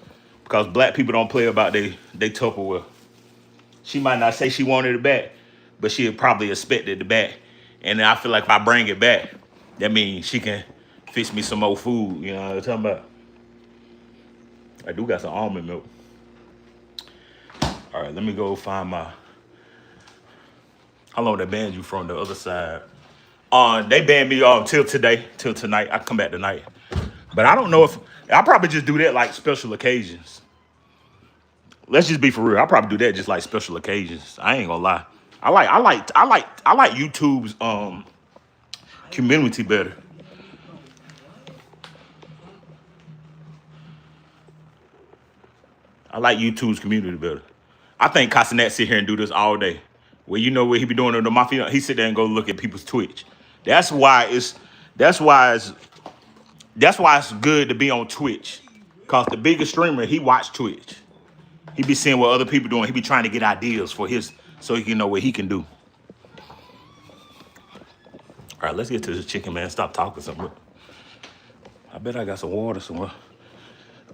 A: because black people don't play about they Tupperware. She might not say she wanted it back, but she probably expected it back. And I feel like if I bring it back, that means she can fix me some more food. You know what I'm talking about? I do got some almond milk. All right, let me go find my. How long they banned you from the other side? They banned me till today, till tonight. I come back tonight, but I don't know if I probably just do that like special occasions. Let's just be for real. I probably do that just like special occasions. I ain't gonna lie. I like YouTube's community better. I like YouTube's community better. I think Castanet sit here and do this all day. Well, you know what he be doing to the mafia? He sit there and go look at people's Twitch. That's why it's good to be on Twitch. Cause the biggest streamer, he watch Twitch. He be seeing what other people doing. He be trying to get ideas for his, so he can know what he can do. All right, let's get to this chicken, man. Stop talking something. I bet I got some water somewhere.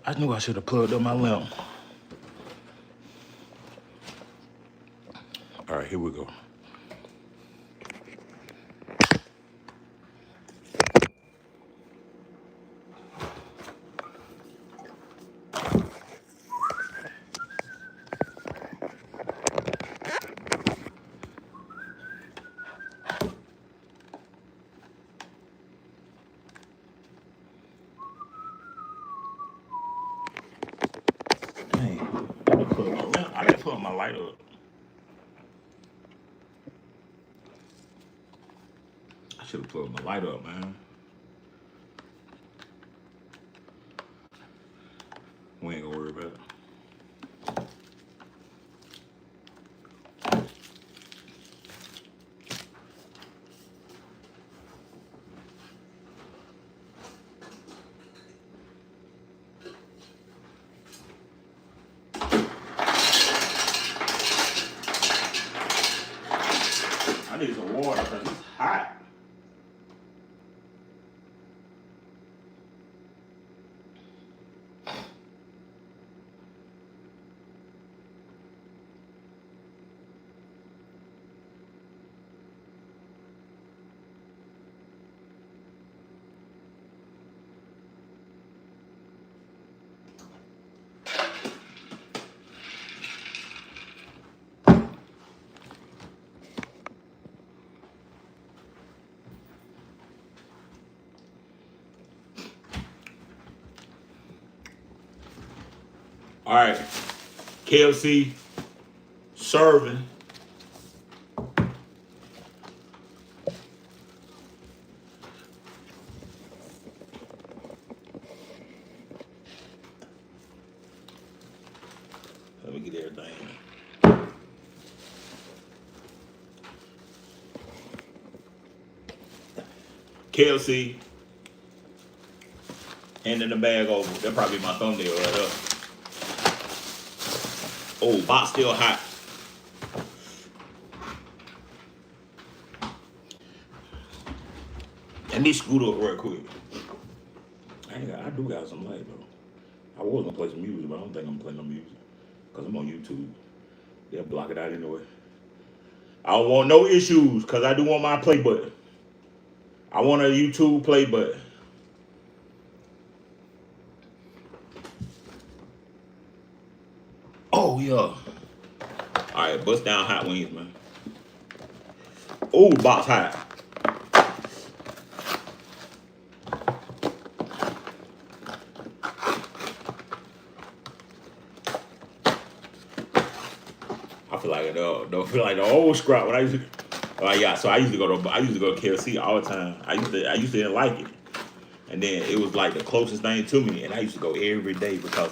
A: I knew I should have plugged up my lamp. All right, here we go. Dang, I didn't put my light up. I should have plugged my light up, man. We ain't gonna worry about it. I need some water because it's hot. All right, KFC serving. Let me get everything. KFC, handing the bag over. That'll probably be my thumbnail right there. Oh, box still hot. Let me scoot up real quick. I do got some light though. I was gonna play some music, but I don't think I'm gonna play no music because I'm on YouTube. They'll block it out anyway. I don't want no issues because I do want my play button. I want a YouTube play button. Oh, yeah. All right, bust down hot wings, man. Oh, box hot. I feel like don't feel like the old scrap when I used to. Yeah, so I used to go to KFC all the time. I used to didn't like it, and then it was like the closest thing to me, and I used to go every day because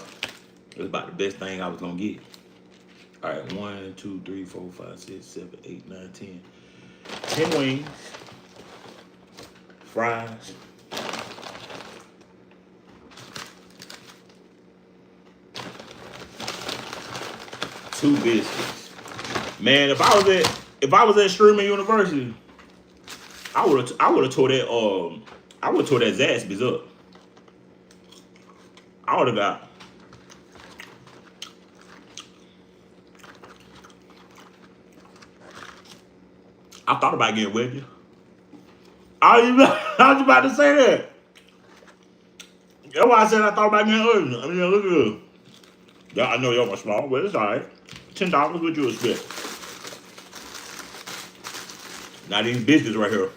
A: it was about the best thing I was gonna get. All right, 1, 2, 3, 4, 5, 6, 7, 8, 9, 10. 10 wings, fries. Two biscuits. Man, if I was at Streamer University, I would have tore that Zaxby's up. I would have got. I thought about getting with you. I was about to say that. That's why I said I thought about getting with you. I mean, look at it. Yeah, I know y'all were small, but it's alright. $10, what you expect? Now these biscuits right here.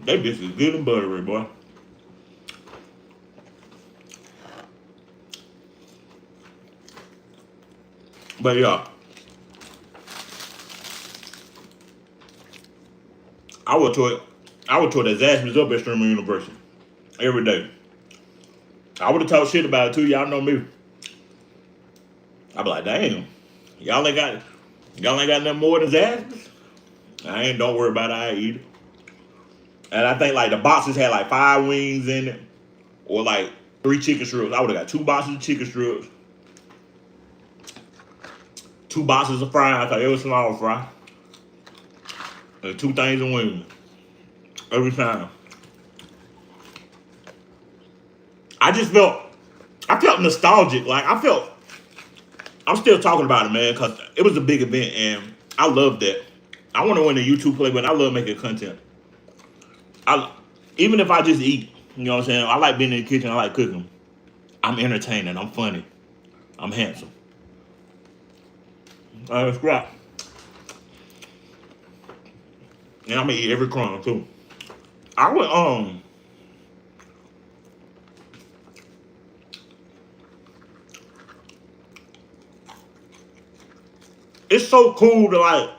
A: They biscuits good and buttery, boy. But yeah. I would tour the Zaxby's up at Streamer University every day. I would have talked shit about it too. Y'all know me. I'd be like, damn, y'all ain't got nothing more than Zaxby's. Don't worry about it. I eat it. And I think like the boxes had like 5 wings in it, or like 3 chicken strips. I would have got 2 boxes of chicken strips, 2 boxes of fries. I thought it was small fry. And 2 things of wings every time. I felt nostalgic. Like I'm still talking about it, man, because it was a big event and I love that. I want to win the YouTube play, but I love making content. Even if I just eat, you know what I'm saying? I like being in the kitchen. I like cooking. I'm entertaining. I'm funny. I'm handsome. Scrap. And I'm gonna eat every crumb too. I would it's so cool to like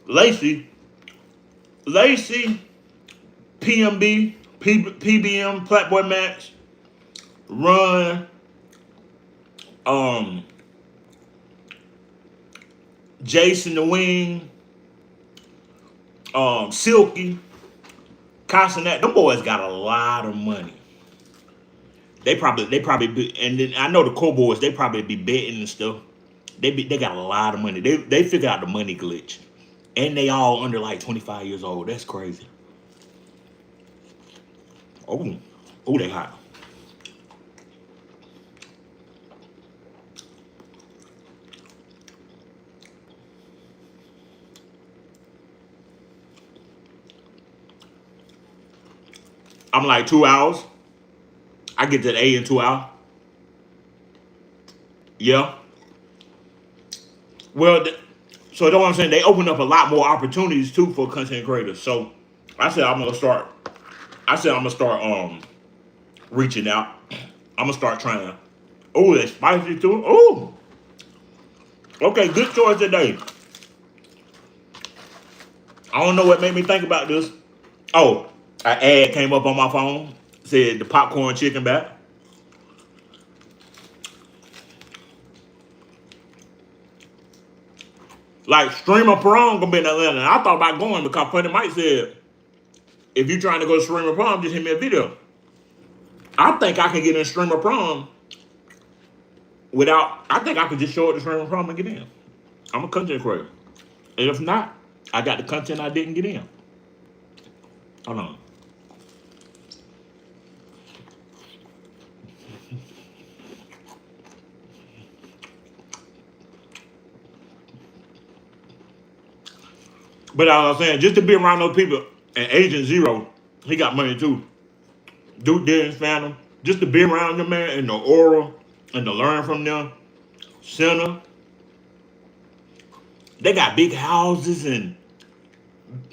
A: Lacey, PMB, PBM, Platboy Max, Run, Jason the Wing, Silky, Castanet. Them boys got a lot of money. They probably be, and then I know the core boys, they probably be betting and stuff. They got a lot of money. They figured out the money glitch. And they all under like 25 years old. That's crazy. Oh, they hot. I'm like 2 hours. I get to the A in 2 hours. Yeah. Well, so that's what I'm saying. They open up a lot more opportunities too for content creators. So I said I'm gonna start reaching out. I'm gonna start trying to. Oh, that's spicy too. Oh, okay, good choice today. I don't know what made me think about this. Oh, an ad came up on my phone. Said the popcorn chicken back. Like Streamer Prom gonna be in Atlanta. And I thought about going because Funny Mike said, if you're trying to go to Streamer Prom, just hit me a video. I think I can get in Streamer Prom I think I could just show up to Streamer Prom and get in. I'm a content creator. And if not, I got the content I didn't get in. Hold on. But I was saying, just to be around those people, and Agent Zero, he got money too. Duke Dennis Phantom, just to be around them, man, and the aura, and to learn from them. Center, they got big houses, and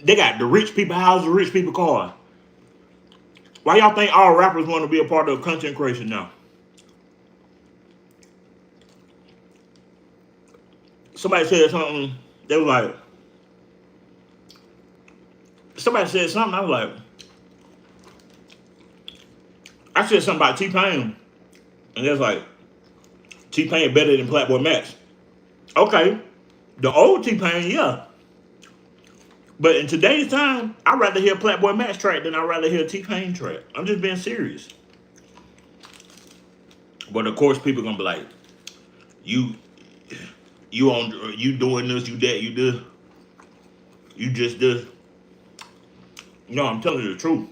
A: they got the rich people houses, rich people cars. Why y'all think all rappers want to be a part of content creation now? Somebody said something, they were like, somebody said something, I was like, I said something about T-Pain, and they was like, T-Pain better than Playboy Max. Okay, the old T-Pain, yeah. But in today's time, I'd rather hear Playboy Max track than I'd rather hear T-Pain track. I'm just being serious. But of course, people gonna be like, you doing this, you that, you this, you just this. No, I'm telling you the truth.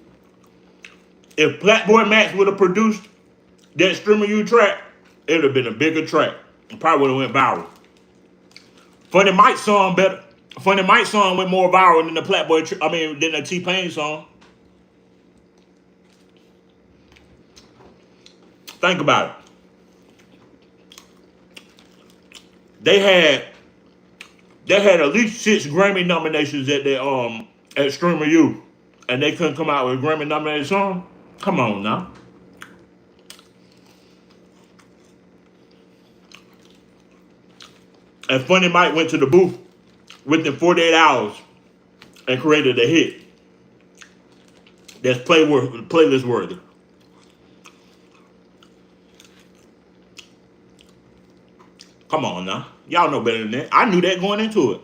A: If Playboy Max would have produced that Streamer You track, it would have been a bigger track. It probably would have went viral. Funny Mike song better. Funny Mike song went more viral than the than the T-Pain song. Think about it. They had at least 6 Grammy nominations at Streamer You, and they couldn't come out with a Grammy nominated song. Come on now. And Funny Mike went to the booth within 48 hours and created a hit that's playlist worthy. Come on now. Y'all know better than that. I knew that going into it.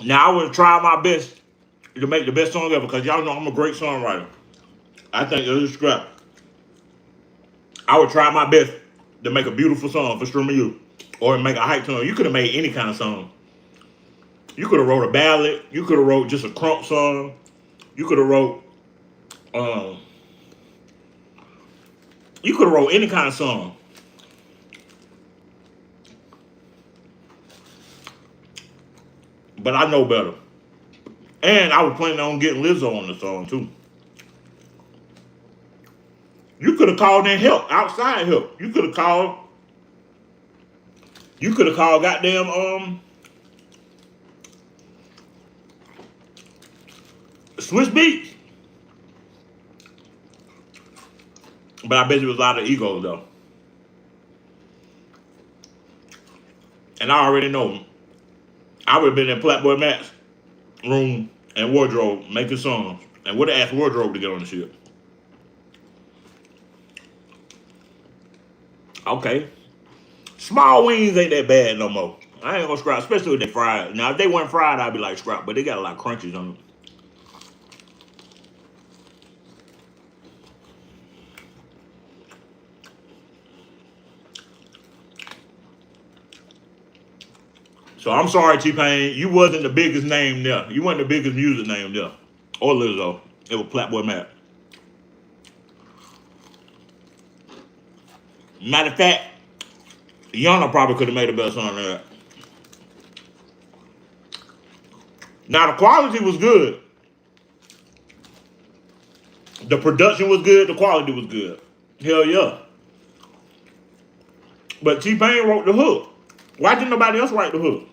A: Now I would try my best to make the best song ever, because y'all know I'm a great songwriter. I think it's a scrap. I would try my best to make a beautiful song for Streamer You, or make a hype song. You could have made any kind of song. You could have wrote a ballad. You could have wrote just a crunk song. You could have wrote, any kind of song. But I know better. And I was planning on getting Lizzo on the song too. You could have called in help, outside help. You could have called goddamn Swiss Beats. But I bet you was a lot of egos though. And I already know I would have been in Playboy Max room and wardrobe making songs, and would have asked wardrobe to get on the shit. Okay. Small wings ain't that bad no more. I ain't gonna scrap, especially if they fried. Now if they weren't fried, I'd be like scrap, but they got a lot of crunches on them. So I'm sorry, T-Pain, you wasn't the biggest name there. You wasn't the biggest music name there. Or Lizzo. It was Playboy Max. Matter of fact, Yana probably could have made a better song than that. Now the quality was good. The production was good, the quality was good. Hell yeah. But T-Pain wrote the hook. Why didn't nobody else write the hook?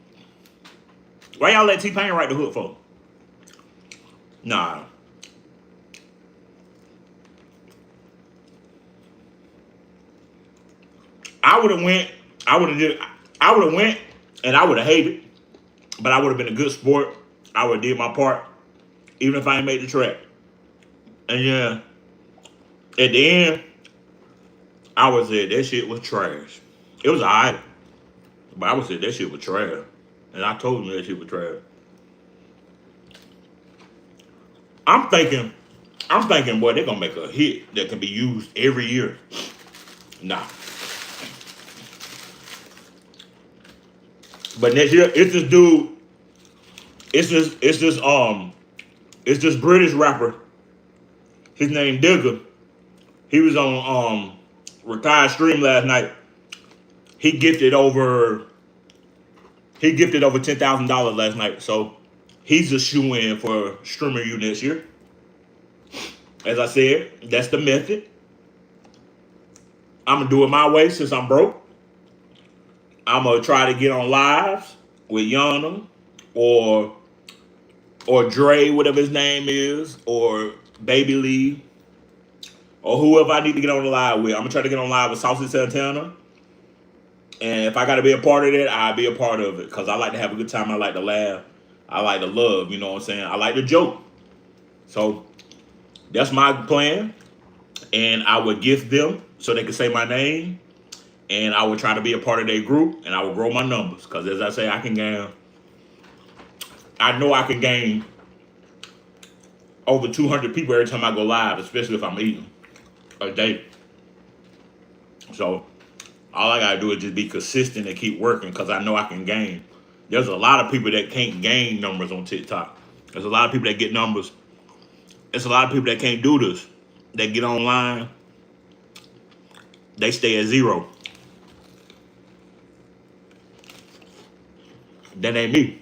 A: Why y'all let T-Pain write the hook for? Nah. I would have went and I would have hated, but I would have been a good sport. I would have did my part, even if I ain't made the track. And yeah, at the end, I would say that shit was trash. It was alright, but I would say that shit was trash. And I told him that shit was trash. I'm thinking, boy, they're gonna make a hit that can be used every year. Nah. But next year, it's this dude. It's this It's this British rapper. His name Digger. He was on Retired Stream last night. He gifted over $10,000 last night. So he's a shoe in for Streamer U next year. As I said, that's the method. I'm gonna do it my way since I'm broke. I'm gonna try to get on lives with Yana or Dre, whatever his name is, or Baby Lee, or whoever I need to get on the live with. I'm gonna try to get on live with Saucy Santana. And if I gotta be a part of that, I'll be a part of it. Cause I like to have a good time. I like to laugh. I like to love, you know what I'm saying? I like to joke. So that's my plan. And I would gift them so they can say my name. And I would try to be a part of their group. And I would grow my numbers. Cause as I say, I know I can gain over 200 people every time I go live, especially if I'm eating a day. So all I gotta do is just be consistent and keep working because I know I can gain. There's a lot of people that can't gain numbers on TikTok. There's a lot of people that get numbers. There's a lot of people that can't do this. They get online, they stay at 0. That ain't me.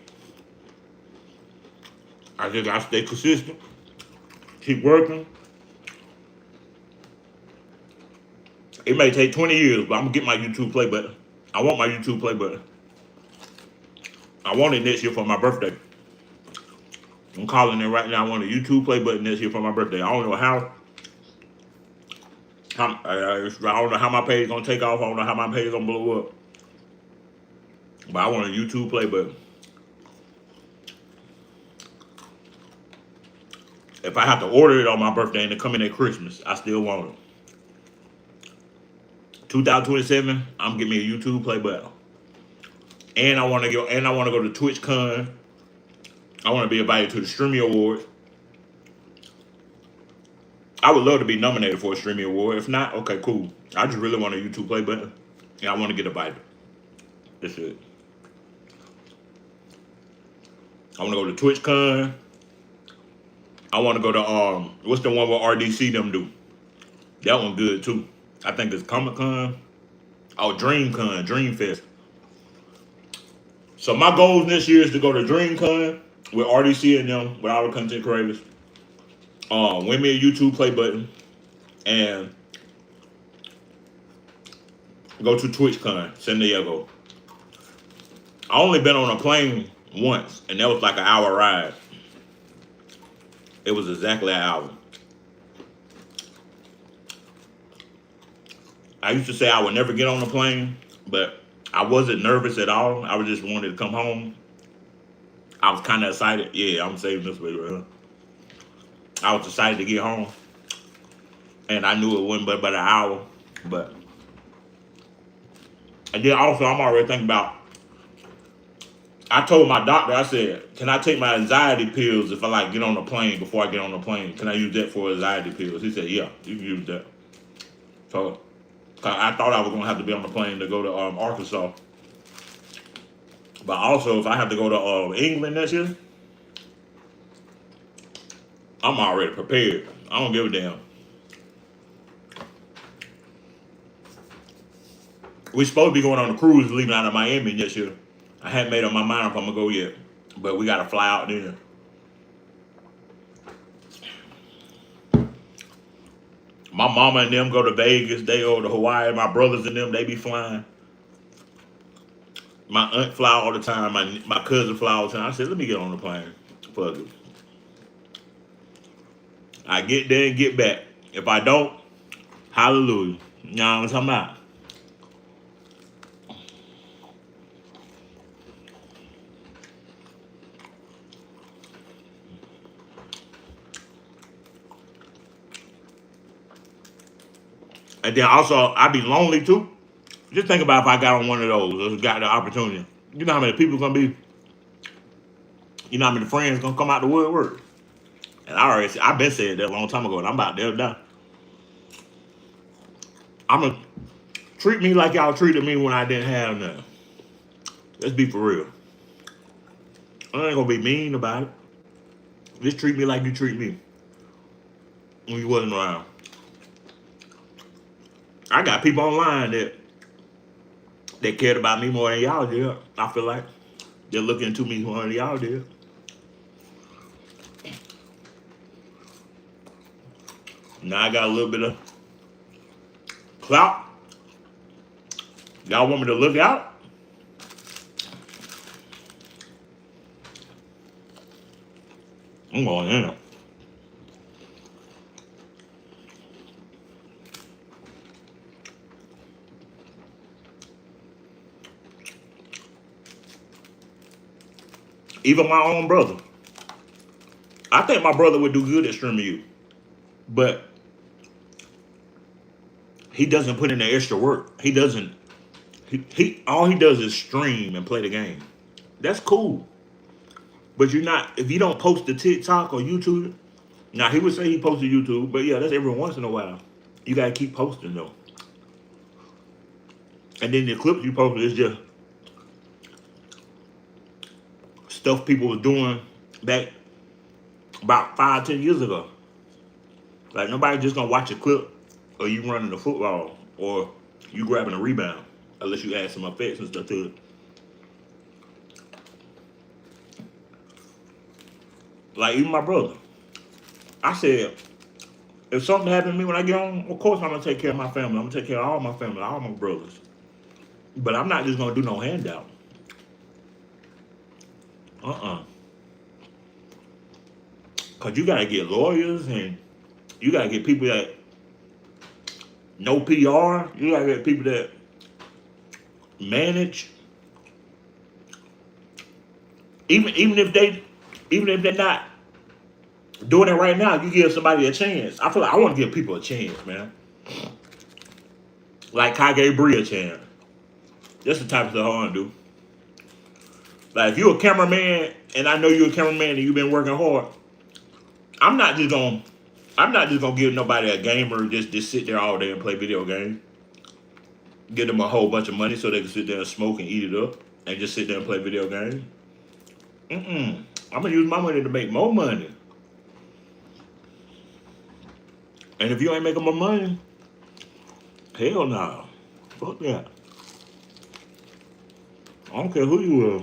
A: I just gotta stay consistent, keep working. It may take 20 years, but I'm gonna get my YouTube play button. I want my YouTube play button. I want it next year for my birthday. I'm calling it right now. I want a YouTube play button next year for my birthday. I don't know how I don't know how my page is gonna take off. I don't know how my page is gonna blow up. But I want a YouTube play button. If I have to order it on my birthday and it come in at Christmas, I still want it. 2027, I'm getting me a YouTube play button. And I want to go. And I want to go to TwitchCon. I want to be invited to the Streamy Awards. I would love to be nominated for a Streamy Award. If not, okay, cool. I just really want a YouTube play button. And I want to get invited. That's it. I want to go to TwitchCon. I want to go to what's the one where RDC them do? That one good too. I think it's Comic Con. Oh, DreamCon, Dreamfest. So my goals this year is to go to DreamCon with RDC and them, with all the content creators. Win me a YouTube play button, and go to TwitchCon, San Diego. I only been on a plane once, and that was like an hour ride. It was exactly an hour. I used to say I would never get on a plane, but I wasn't nervous at all. I was just wanted to come home. I was kind of excited. Yeah, I'm saving this video. I was excited to get home. And I knew it wasn't but about an hour. But and then also I'm already thinking about, I told my doctor, I said, can I take my anxiety pills if I like get on the plane before I get on the plane? Can I use that for anxiety pills? He said, yeah, you can use that. So I thought I was gonna have to be on the plane to go to Arkansas. But also if I have to go to England next year, I'm already prepared. I don't give a damn. We're supposed to be going on a cruise leaving out of Miami next year. I hadn't made up my mind if I'm gonna go yet, but we gotta fly out there. My mama and them go to Vegas, they go to Hawaii. My brothers and them, they be flying. My aunt fly all the time. My cousin fly all the time. I said, let me get on the plane. Fuck it. I get there and get back. If I don't, hallelujah. You know what I'm talking about? And then also, I be lonely too. Just think about if I got on one of those, got the opportunity. You know how many people gonna be? You know how many friends gonna come out the woodwork? And I've been saying that a long time ago, and I'm about there now. I'm gonna treat me like y'all treated me when I didn't have nothing. Let's be for real. I ain't gonna be mean about it. Just treat me like you treat me when you wasn't around. I got people online that cared about me more than y'all did. I feel like they're looking into me more than y'all did. Now I got a little bit of clout. Y'all want me to look out? I'm going in. Even my own brother. I think my brother would do good at streaming you, but he doesn't put in the extra work. He doesn't. He all he does is stream and play the game. That's cool, but you're not if you don't post to TikTok or YouTube. Now he would say he posts to YouTube, but yeah, that's every once in a while. You gotta keep posting though, and then the clips you post is just stuff people was doing back about 5-10 years ago. Like nobody just gonna watch a clip or you running the football or you grabbing a rebound unless you add some effects and stuff to it. Like even my brother, I said, if something happened to me when I get home, of course I'm gonna take care of my family. I'm gonna take care of all my family, all my brothers. But I'm not just gonna do no handout. Cause you gotta get lawyers and you gotta get people that know PR. You gotta get people that manage. Even if they're not doing it right now, you give somebody a chance. I feel like I want to give people a chance, man. Like Kai gave Bree a chance. That's the type of stuff I want to do. Like if you're a cameraman and I know you're a cameraman and you've been working hard, I'm not just gonna give nobody a gamer just sit there all day and play video games. Give them a whole bunch of money so they can sit there and smoke and eat it up and just sit there and play video games. I'm gonna use my money to make more money. And if you ain't making more money, hell no. Fuck that. I don't care who you are.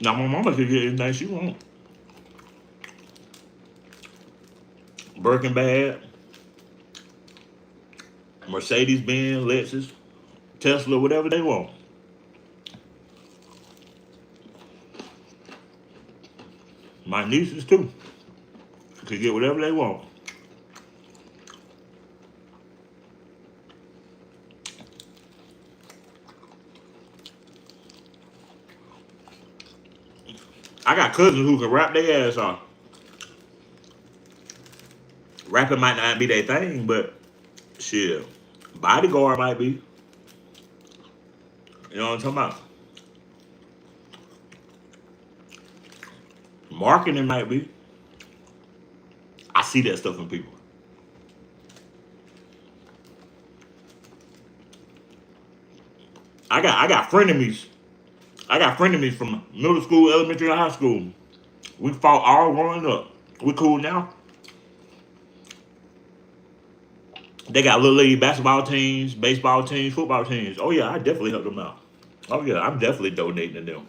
A: Now my mama can get anything she want. Birkin bag, Mercedes Benz, Lexus, Tesla, whatever they want. My nieces too could get whatever they want. I got cousins who can rap their ass off. Rapping might not be their thing, but shit, bodyguard might be. You know what I'm talking about? Marketing might be. I see that stuff in people. I got frenemies. I got frenemies from middle school, elementary, and high school. We fought all growing up. We cool now. They got little league basketball teams, baseball teams, football teams. Oh yeah, I definitely help them out. Oh yeah, I'm definitely donating to them.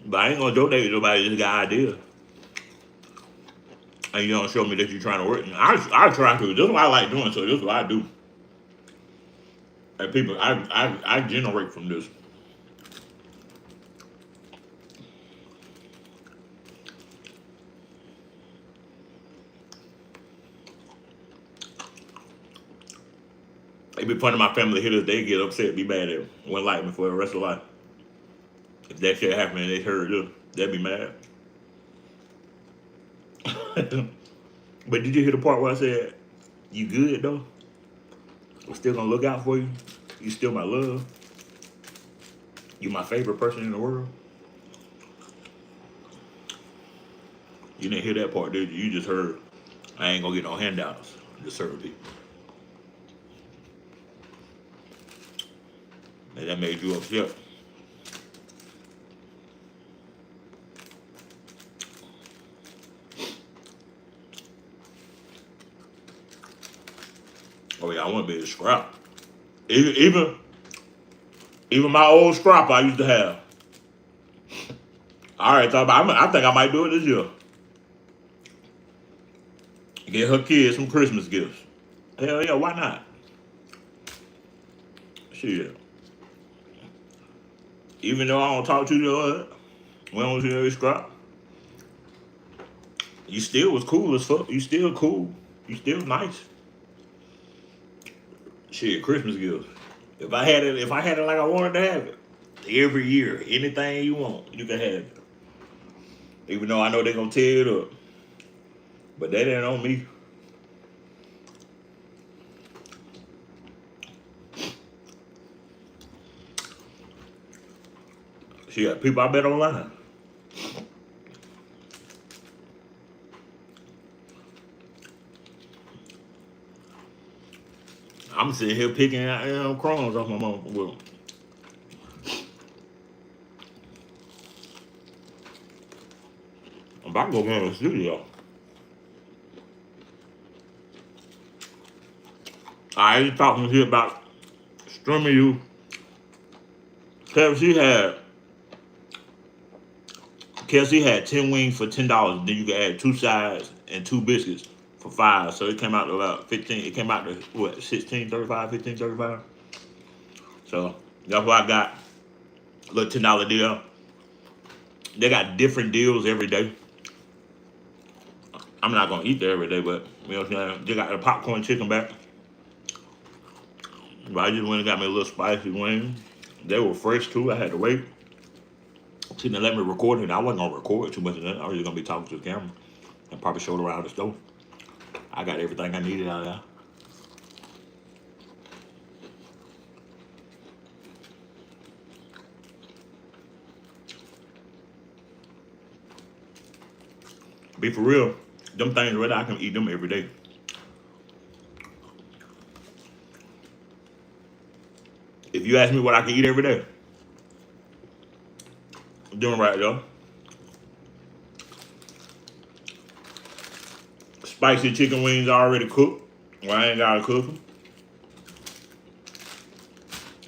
A: But I ain't gonna donate to nobody that just got ideas. And you don't show me that you're trying to work. I try to. This is what I like doing, so this is what I do. And people, I generate from this. They be fun of my family hitters, they get upset, be mad at one like me for the rest of life. If that shit happened and they heard this, they'd be mad. But did you hear the part where I said, you good though? I'm still gonna look out for you. You still my love. You my favorite person in the world. You didn't hear that part, did you? You just heard, I ain't gonna get no handouts. Just serve people. And that made you upset. Oh yeah, I want to be a scrap. Even my old scrap I used to have. All right, I think I might do it this year. Get her kids some Christmas gifts. Hell yeah, why not? Shit. Even though I don't talk to you, we don't see every scrap. You still was cool as fuck. You still cool. You still nice. Shit, Christmas gifts. If I had it like I wanted to have it, every year, anything you want, you can have it. Even though I know they're gonna tear it up, but that ain't on me. Shit, people I bet online. I'm sitting here picking out crumbs off my mom. Well, I'm about to go get in the studio. I ain't talking shit about streaming you. KFC had 10 wings for $10. Then you can add 2 sides and 2 biscuits for $5. So it came out to about 15. It came out to what, 16.35, 15.35. So that's what I got. A little $10 deal. They got different deals every day. I'm not gonna eat there every day, but you know what I'm saying? They got the popcorn chicken back. But I just went and got me a little spicy wing. They were fresh too. I had to wait. She didn't let me record it. I wasn't gonna record too much of that. I was just gonna be talking to the camera and probably show it around the store. I got everything I needed out of there. Be for real, them things right there, I can eat them every day. If you ask me what I can eat every day, I'm doing right though. Spicy chicken wings already cooked. Well, I ain't gotta cook them.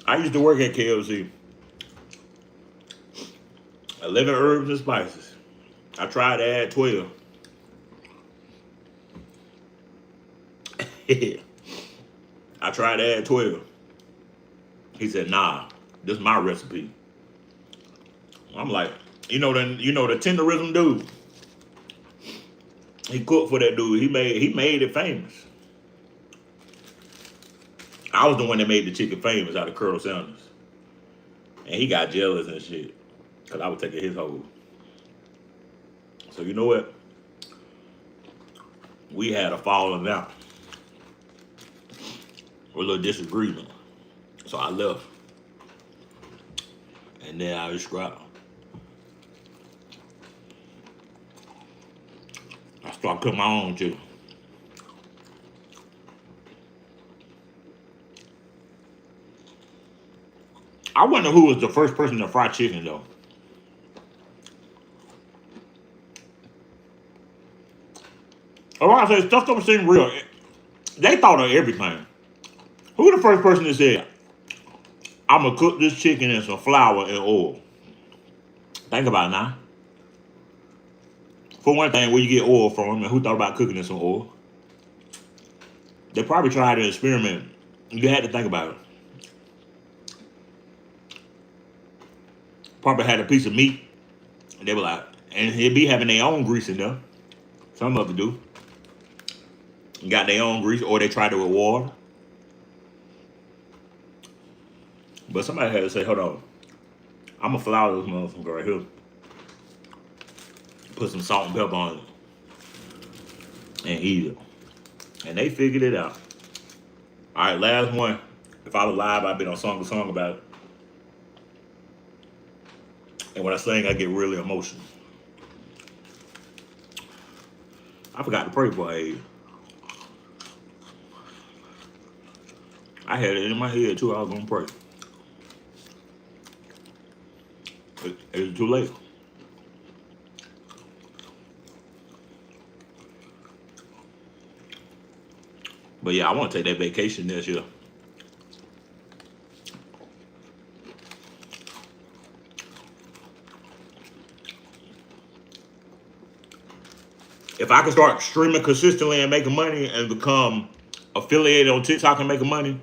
A: I used to work at KFC. 11 herbs and spices. I tried to add 12. I tried to add 12. He said, nah, this is my recipe. I'm like, you know the tenderism dude. He cooked for that dude. He made it famous. I was the one that made the chicken famous out of Colonel Sanders. And he got jealous and shit. Cause I was taking his hold. So you know what? We had a falling out. A little disagreement. So I left. And then I was scrapped. I started cooking my own chicken. I wonder who was the first person to fry chicken though. Oh, I say stuff don't seem real. They thought of everything. Who the first person that said, I'm gonna cook this chicken in some flour and oil? Think about it now. For one thing, where you get oil from, and who thought about cooking in some oil? They probably tried to experiment. You had to think about it. Probably had a piece of meat. And they were like, and he'd be having their own grease in there. Some of them do. Got their own grease, or they tried it with water. But somebody had to say, hold on. I'm gonna flour this motherfucker right here. Put some salt and pepper on it. And eat it. And they figured it out. Alright, last one. If I was live, I'd been on Song to Song about it. And when I sing, I get really emotional. I forgot to pray for Aid. I had it in my head too, I was gonna pray. Is it too late? But yeah, I want to take that vacation this year. If I can start streaming consistently and making money and become affiliated on TikTok and making money,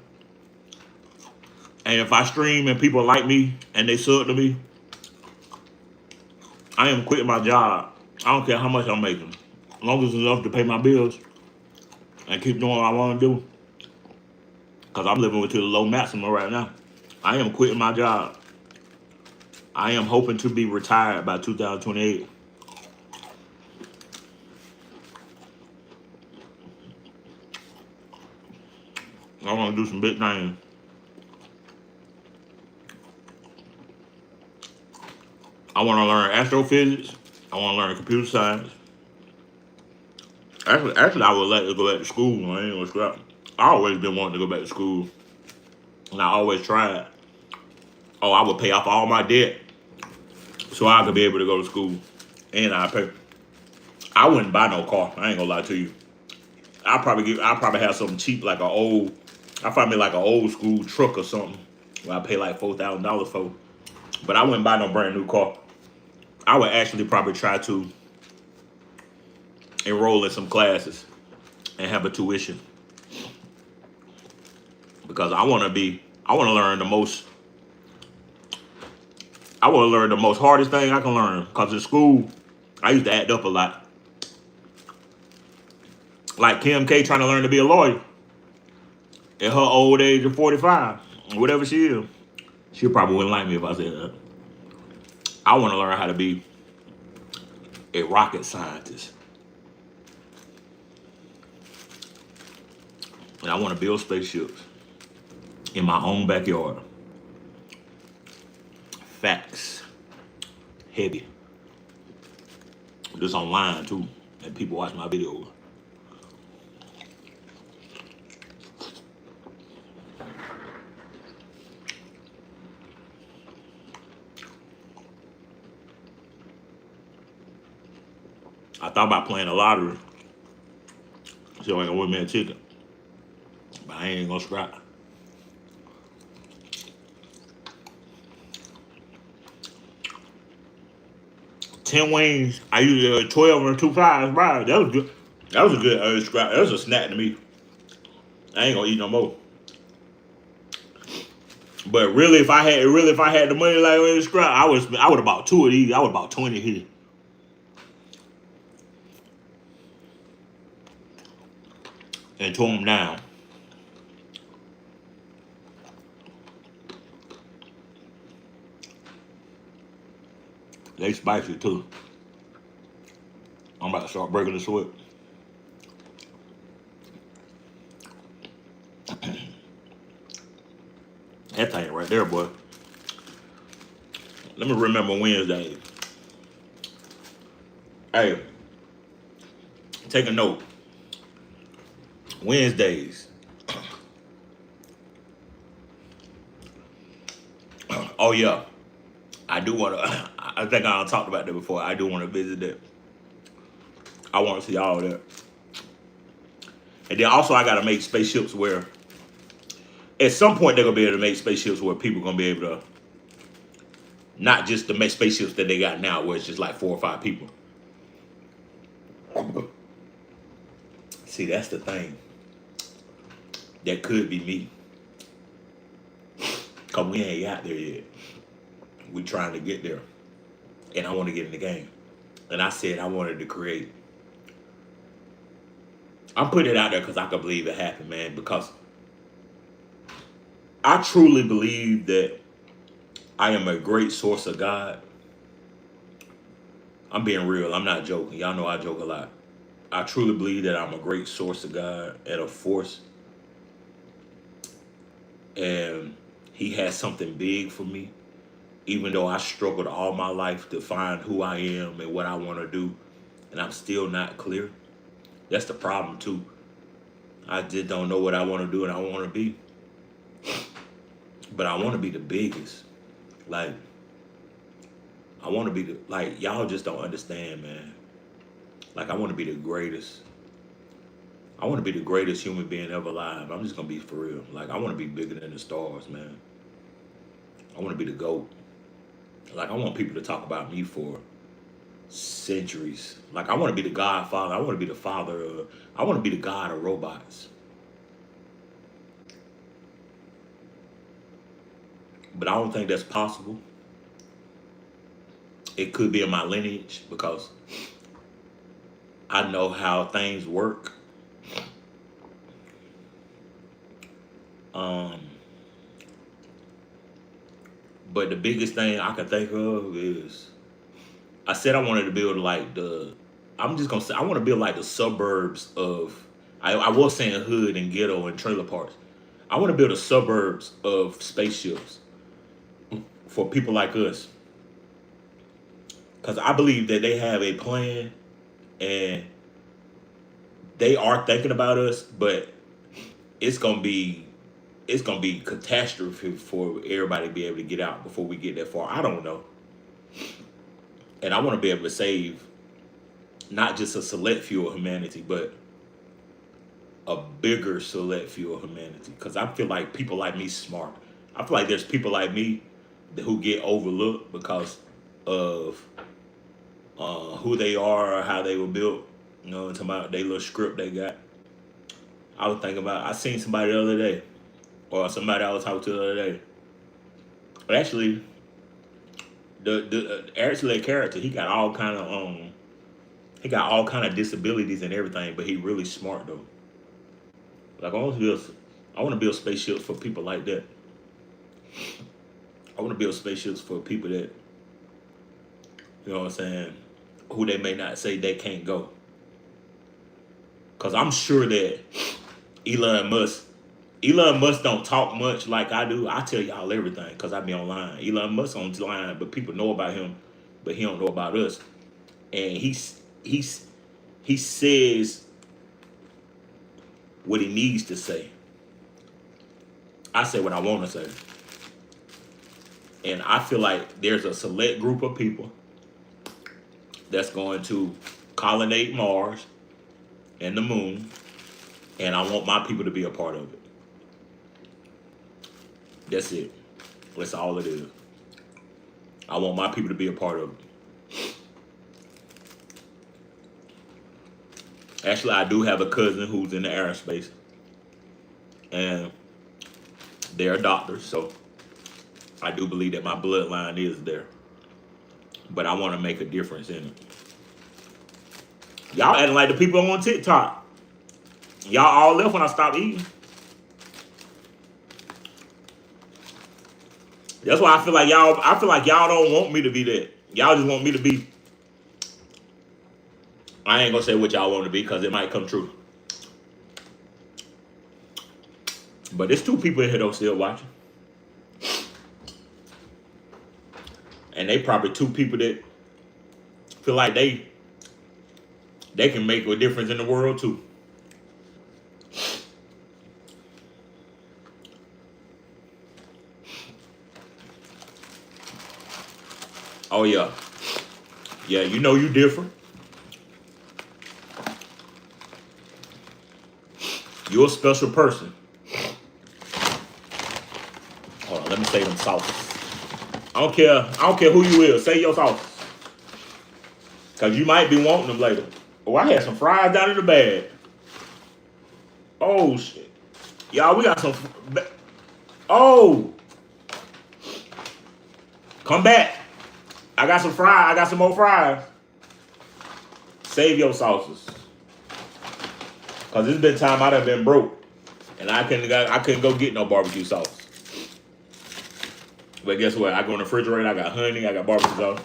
A: and if I stream and people like me and they sub to me, I am quitting my job. I don't care how much I'm making. As long as it's enough to pay my bills and keep doing what I want to do. Because I'm living with to the low maximum right now. I am quitting my job. I am hoping to be retired by 2028. I want to do some big things. I want to learn astrophysics. I want to learn computer science. Actually, I would like to go back to school. I ain't gonna scrap. I always been wanting to go back to school, and I always tried. Oh, I would pay off all my debt so I could be able to go to school, and I pay. I wouldn't buy no car. I ain't gonna lie to you. I'll probably have something cheap like I find me like an old school truck or something where I pay like $4,000 for. But I wouldn't buy no brand new car. I would actually probably try to enroll in some classes and have a tuition because I want to learn the most. I want to learn the most hardest thing I can learn because in school I used to act up a lot. Like Kim K trying to learn to be a lawyer at her old age of 45, whatever she is. She probably wouldn't like me if I said that. I want to learn how to be a rocket scientist. And I want to build spaceships in my own backyard. Facts. Heavy. This online too. And people watch my videos. I thought about playing the lottery. So I can win me a ticket. But I ain't gonna scrap. $10 wings. I usually 12 or 2 pies. Right, that was good. That was a good scrap. That was a snack to me. I ain't gonna eat no more. But really, if I had the money like in the scrap, I would have bought 2 of these. I would have bought 20 here. And tore them down. They spicy too. I'm about to start breaking the sweat. That thing right there, boy. Let me remember Wednesday. Hey, take a note. Wednesdays. Oh yeah, I do want to. I think I talked about that before. I do want to visit that. I want to see all that. And then also I got to make spaceships where, at some point they're gonna be able to make spaceships where people gonna be able to, not just to make spaceships that they got now, where it's just like 4 or 5 people. See, that's the thing. That could be me. Because we ain't got there yet. We trying to get there. And I want to get in the game. And I said I wanted to create. I'm putting it out there because I can believe it happened, man. Because I truly believe that I am a great source of God. I'm being real. I'm not joking. Y'all know I joke a lot. I truly believe that I'm a great source of God and a force. And he has something big for me. Even though I struggled all my life to find who I am and what I want to do. And I'm still not clear. That's the problem too. I just don't know what I want to do and I want to be. But I want to be the biggest. Like, I want to be y'all just don't understand, man. Like I want to be the greatest. I want to be the greatest human being ever alive. I'm just gonna be for real. Like I want to be bigger than the stars, man. I want to be the GOAT. Like I want people to talk about me for centuries. Like I want to be the Godfather. I want to be the father of. I want to be the God of robots. But I don't think that's possible. It could be in my lineage because I know how things work. Um, but the biggest thing I can think of is I said I wanted to build like I'm just gonna say I want to build like the suburbs of I was saying hood and ghetto and trailer parks. I want to build the suburbs of spaceships for people like us. Because I believe that they have a plan and they are thinking about us, but it's gonna be catastrophe for everybody to be able to get out before we get that far. I don't know. And I want to be able to save not just a select few of humanity, but a bigger select few of humanity. Because I feel like people like me smart. I feel like there's people like me who get overlooked because of who they are or how they were built. You know, talking about their little script they got. I was thinking about, I seen somebody the other day, or somebody I was talking to the other day. Actually, the actually character, he got all kind of disabilities and everything, but he really smart though. Like I want to build spaceships for people like that. I want to build spaceships for people that, you know what I'm saying, who they may not say they can't go. Cause I'm sure that Elon Musk don't talk much like I do. I tell y'all everything because I be online. Elon Musk online, but people know about him, but he don't know about us. And he says what he needs to say. I say what I want to say. And I feel like there's a select group of people that's going to colonize Mars and the moon, and I want my people to be a part of it. That's it. That's all it is. I want my people to be a part of it. Actually, I do have a cousin who's in the aerospace, and they're doctors, so I do believe that my bloodline is there. But I want to make a difference in it. Y'all acting like the people on TikTok. Y'all all left when I stopped eating. That's why I feel like y'all don't want me to be that. Y'all just want me to be. I ain't gonna say what y'all want to be because it might come true. But there's 2 people in here though still watching. And they probably 2 people that feel like they can make a difference in the world too. Oh yeah. Yeah, you know you different. You're a special person. Hold on, let me say them sauces. I don't care who you is. Say your sauces. Cause you might be wanting them later. Oh, I had some fries down in the bag. Oh shit. Y'all, we got some. Oh. Come back. I got some fries. I got some more fries. Save your sauces. Cause it's been time I done been broke. And I couldn't go get no barbecue sauce. But guess what? I go in the refrigerator, I got honey, I got barbecue sauce.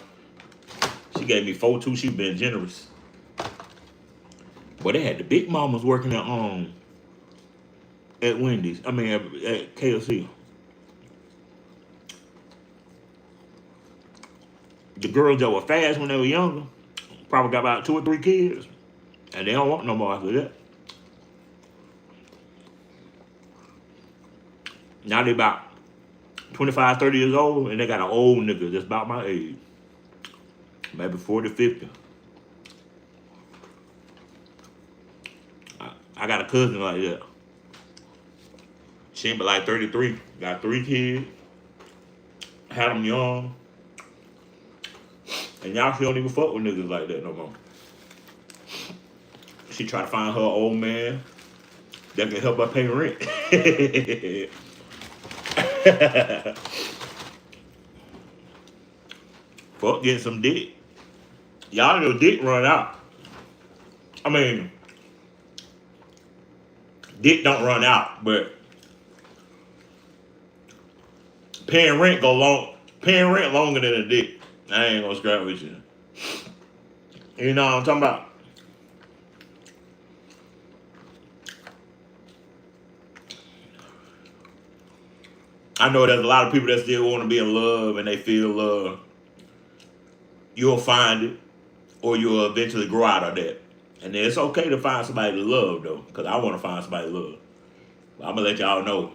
A: She gave me 4 too. She been generous. But they had the big mamas working at Wendy's. I mean at KFC. The girls that were fast when they were younger probably got about 2 or 3 kids. And they don't want no more after that. Now they about 25, 30 years old, and they got an old nigga that's about my age. Maybe 40, 50. I got a cousin like that. She but like 33. Got 3 kids. Had them young. And now she don't even fuck with niggas like that no more. She try to find her old man that can help her pay rent. Fuck getting some dick. Y'all know dick run out. I mean, dick don't run out, but paying rent longer than a dick. I ain't gonna scrap with you. You know what I'm talking about? I know there's a lot of people that still want to be in love and they feel love. You'll find it, or you'll eventually grow out of that. And it's okay to find somebody to love, though, because I want to find somebody to love. But I'm going to let y'all know.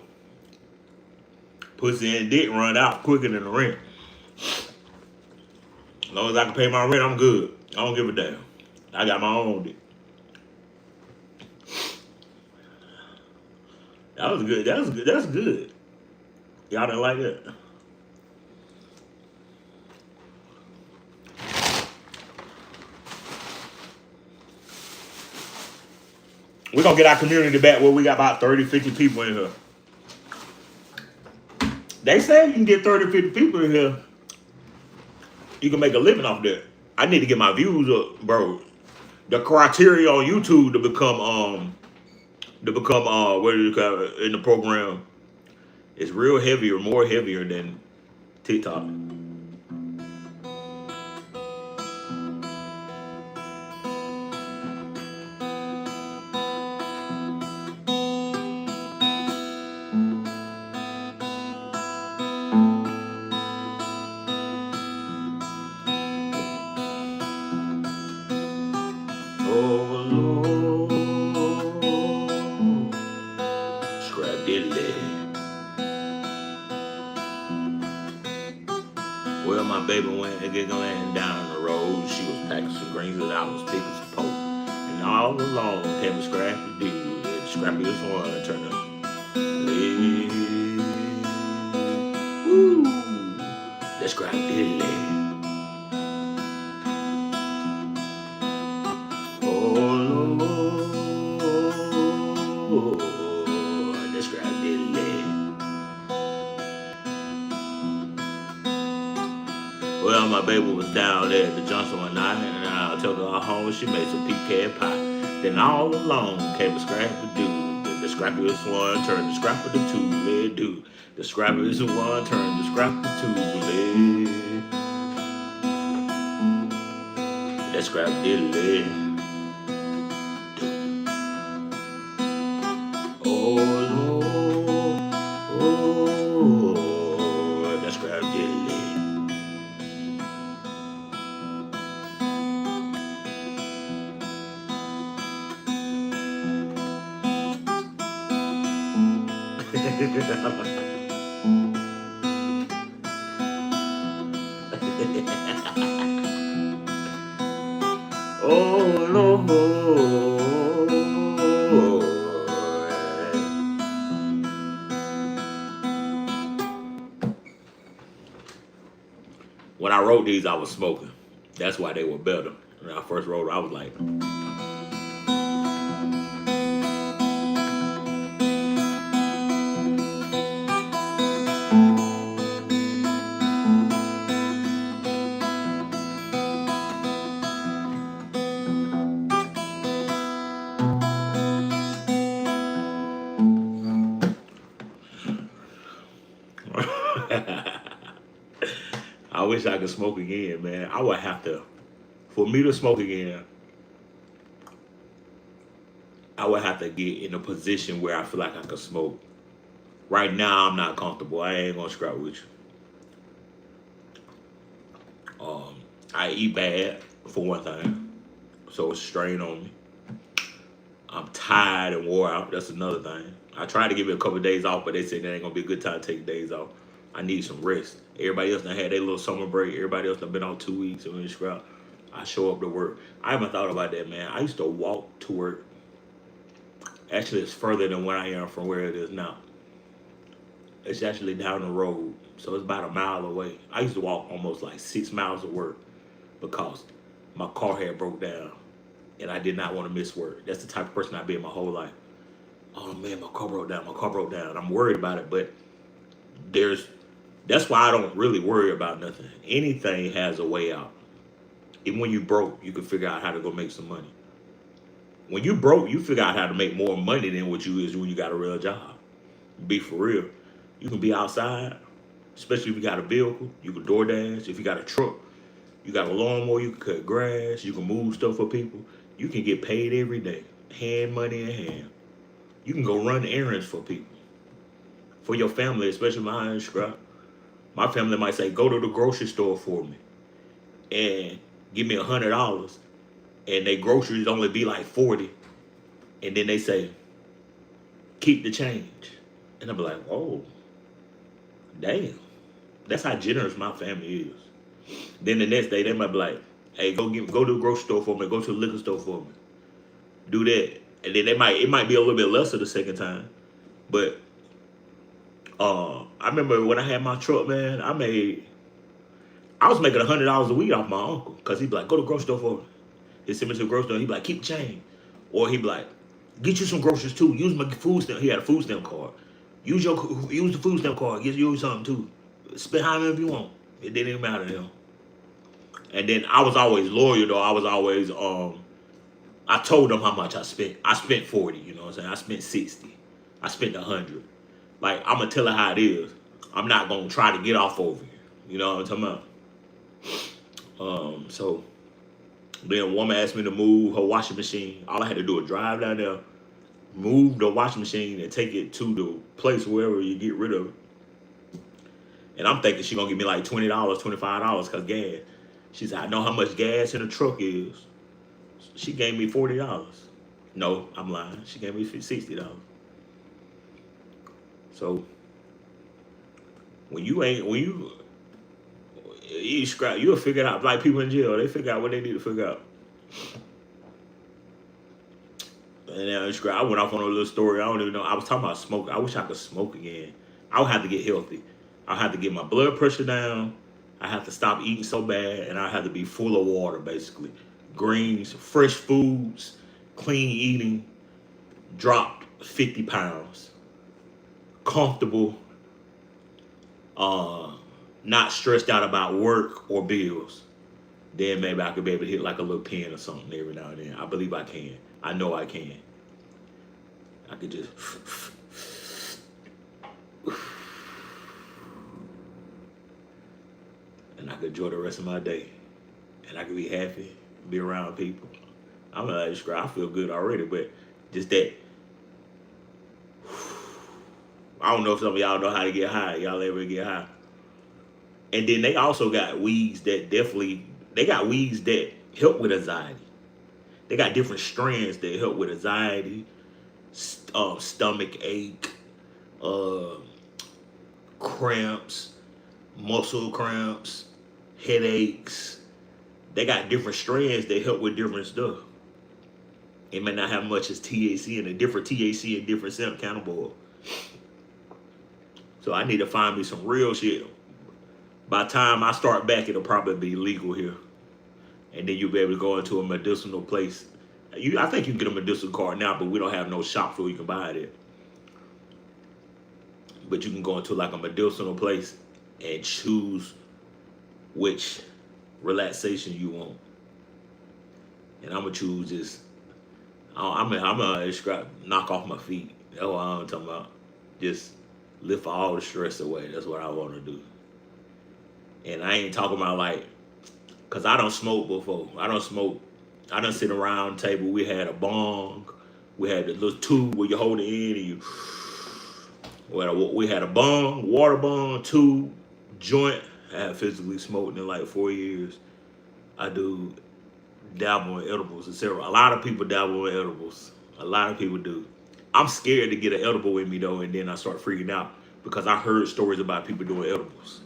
A: Pussy and dick run out quicker than the rent. As long as I can pay my rent, I'm good. I don't give a damn. I got my own dick. That was good. That was good. That's good. Y'all didn't like that? We're going to get our community back where we got about 30, 50 people in here. They say you can get 30, 50 people in here. You can make a living off that. I need to get my views up, bro. The criteria on YouTube to become what do you call it, in the program is real heavier, more heavier than TikTok. Well, my baby went laying down the road. She was packing some greens and I was picking some pork. And all along came a scrappy dude. The scrappiest one turned up. Woo! The scrappy leg. Oh, Lord. The scrappy leg. Well, my baby was down there at the Johnson one night, and I took her home. She made some pecan pie. Then all along came a scrappy dude. The scrappiest one turned the scrapper to two-leg dude. The scrappiest one turned the scrapper to two-leg. That scrap did leg. Oh, Lord. Oh, that scrap did leg. Oh, Lord. When I wrote these, I was smoking. That's why they were better. When I first wrote, I was like, I wish I could smoke again, man. I would have to, for me to smoke again, I would have to get in a position where I feel like I could smoke. Right now, I'm not comfortable. I ain't gonna scrap with you. I eat bad, for one thing, so it's a strain on me. I'm tired and wore out. That's another thing. I tried to give it a couple of days off, but they said that ain't gonna be a good time to take days off. I need some rest. Everybody else done had their little summer break. Everybody else done been on 2 weeks. So in scrap, I show up to work. I haven't thought about that, man. I used to walk to work. Actually, it's further than where I am from where it is now. It's actually down the road, so it's about a mile away. I used to walk almost like 6 miles to work because my car had broke down, and I did not want to miss work. That's the type of person I've been my whole life. Oh man, my car broke down. My car broke down. I'm worried about it, but that's why I don't really worry about nothing. Anything has a way out. Even when you broke, you can figure out how to go make some money. When you broke, you figure out how to make more money than what you is when you got a real job. Be for real. You can be outside, especially if you got a vehicle. You can DoorDash. If you got a truck, you got a lawnmower, you can cut grass, you can move stuff for people. You can get paid every day, hand money in hand. You can go run errands for people, for your family, especially my scrap. My family might say, go to the grocery store for me and give me $100, and their groceries only be like 40, and then they say, keep the change. And I'll be like, oh, damn. That's how generous my family is. Then the next day, they might be like, hey, go to the grocery store for me, go to the liquor store for me. Do that. And then it might be a little bit lesser the second time. But I remember when I had my truck, man, I was making $100 a week off my uncle. Because he'd be like, go to the grocery store for me. He'd send me to the grocery store, he'd be like, keep the change. Or he'd be like, get you some groceries too. Use my food stamp. He had a food stamp card. Use the food stamp card. Get you something too. Spend however you want. It didn't even matter to him. And then I was always loyal though. I was always I told them how much I spent. I spent 40, you know what I'm saying? I spent 60. I spent 100. Like, I'm gonna tell her how it is. I'm not gonna try to get off over you. You know what I'm talking about? So then a woman asked me to move her washing machine. All I had to do was drive down there, move the washing machine, and take it to the place wherever you get rid of it. And I'm thinking she's gonna give me like $20, $25 because gas. She said, I know how much gas in the truck is. She gave me $40. No, I'm lying. She gave me $60. So when you scrap, you'll figure it out. Like people in jail, they figure out what they need to figure out. And then I went off on a little story. I don't even know. I was talking about smoking. I wish I could smoke again. I would have to get healthy. I have to get my blood pressure down. I have to stop eating so bad, and I have to be full of water, basically. Greens, fresh foods, clean eating, dropped 50 pounds. Comfortable, not stressed out about work or bills. Then maybe I could be able to hit like a little pen or something every now and then. I believe I can. I know I can. I could just... and I could enjoy the rest of my day. And I could be happy, be around people. I'm gonna describe, I feel good already, but just that. I don't know if some of y'all know how to get high. Y'all ever get high? And then they also got weeds that got weeds that help with anxiety. They got different strands that help with anxiety, stomach ache, cramps, muscle cramps, headaches. They got different strands that help with different stuff. It may not have much as THC and a different THC and different cannabis. So I need to find me some real shit. By the time I start back, it'll probably be legal here. And then you'll be able to go into a medicinal place. I think you can get a medicinal card now, but we don't have no shops where you can buy it at. But you can go into like a medicinal place and choose which relaxation you want. And I'm gonna choose this. I'm gonna knock off my feet. That's what I'm talking about. Just lift all the stress away. That's what I want to do. And I ain't talking about like, cause I don't smoke before. I don't smoke. I done sit around the table. We had a bong. We had the little tube where you hold it in and you. We had a bong, water bong, tube, joint. I have physically smoked in like 4 years. I do dabble in edibles, etc. A lot of people dabble in edibles. A lot of people do. I'm scared to get an edible with me though, and then I start freaking out because I heard stories about people doing edibles.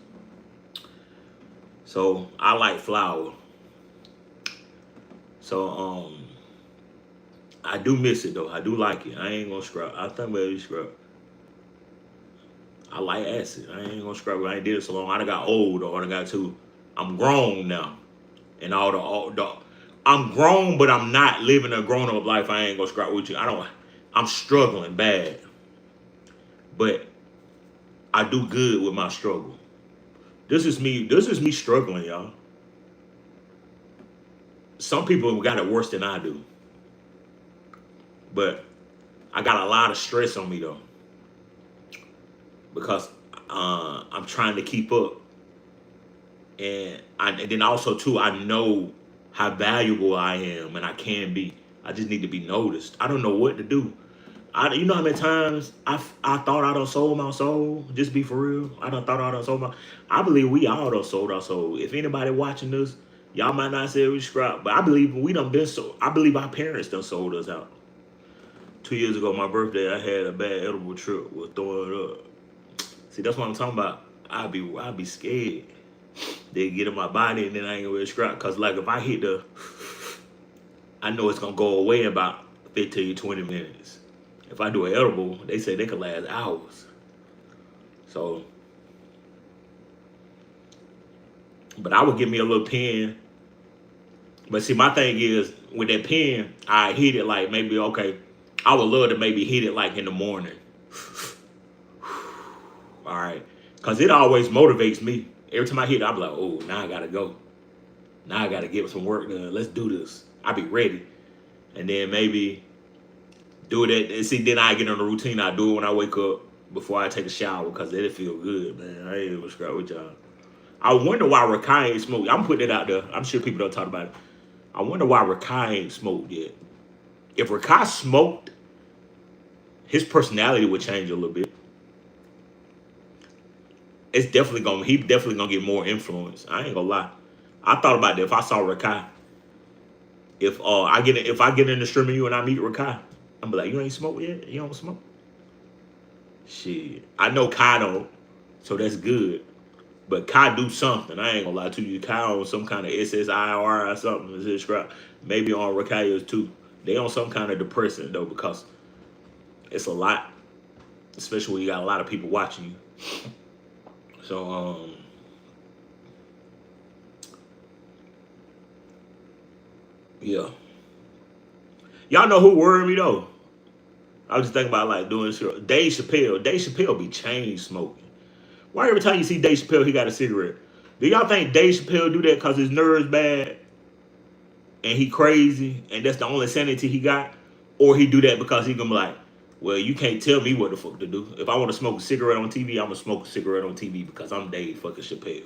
A: So I like flour. So I do miss it though. I do like it. I ain't gonna scrub. I think maybe scrub. I like acid. I ain't gonna scrub. I ain't did it so long. I done got old though. I done got too. I'm grown now, and all the I'm grown, but I'm not living a grown up life. I ain't gonna scrap with you. I don't. I'm struggling bad, but I do good with my struggle. This is me. This is me struggling, y'all. Some people got it worse than I do, but I got a lot of stress on me though, because I'm trying to keep up, and then also too I know how valuable I am and I can be. I just need to be noticed. I don't know what to do. You know how many times I thought I done sold my soul? Just be for real. I done thought I done sold my. I believe we all done sold our soul. If anybody watching this, y'all might not say we scrap, but I believe we done been sold. I believe our parents done sold us out. 2 years ago, my birthday, I had a bad edible trip. Was throwing it up. See, that's what I'm talking about. I'd be scared. They get in my body and then I ain't gonna really scrap. Cause like if I hit the, I know it's gonna go away in about 15, 20 minutes. If I do an edible, they say they could last hours. So, but I would give me a little pen. But see, my thing is with that pen, I hit it like maybe, okay, I would love to maybe hit it like in the morning. All right. Cause it always motivates me. Every time I hit it, I'm like, oh, now I gotta go. Now I gotta get some work done. Let's do this. I'll be ready. And then maybe do that. And see, then I get on the routine. I do it when I wake up before I take a shower because it'll feel good, man. I ain't even scrap with y'all. I wonder why Rakai ain't smoked. I'm putting it out there. I'm sure people don't talk about it. I wonder why Rakai ain't smoked yet. If Rakai smoked, his personality would change a little bit. He definitely gonna get more influence. I ain't gonna lie. I thought about that if I saw Rakai. If I get in the stream of you and I meet Rakai, I'm be like, you ain't smoked yet? You don't smoke? Shit. I know Kai don't, so that's good. But Kai do something. I ain't gonna lie to you. Kai on some kind of SSIR or something. Maybe on Rakai's too. They on some kind of depressant though because it's a lot. Especially when you got a lot of people watching you. So, yeah. Y'all know who worried me though? I was just thinking about like doing shit. Dave Chappelle. Dave Chappelle be chain smoking. Why every time you see Dave Chappelle, he got a cigarette? Do y'all think Dave Chappelle do that because his nerves bad and he crazy and that's the only sanity he got? Or he do that because he gonna be like, well, you can't tell me what the fuck to do. If I want to smoke a cigarette on TV, I'm gonna smoke a cigarette on TV because I'm Dave fucking Chappelle.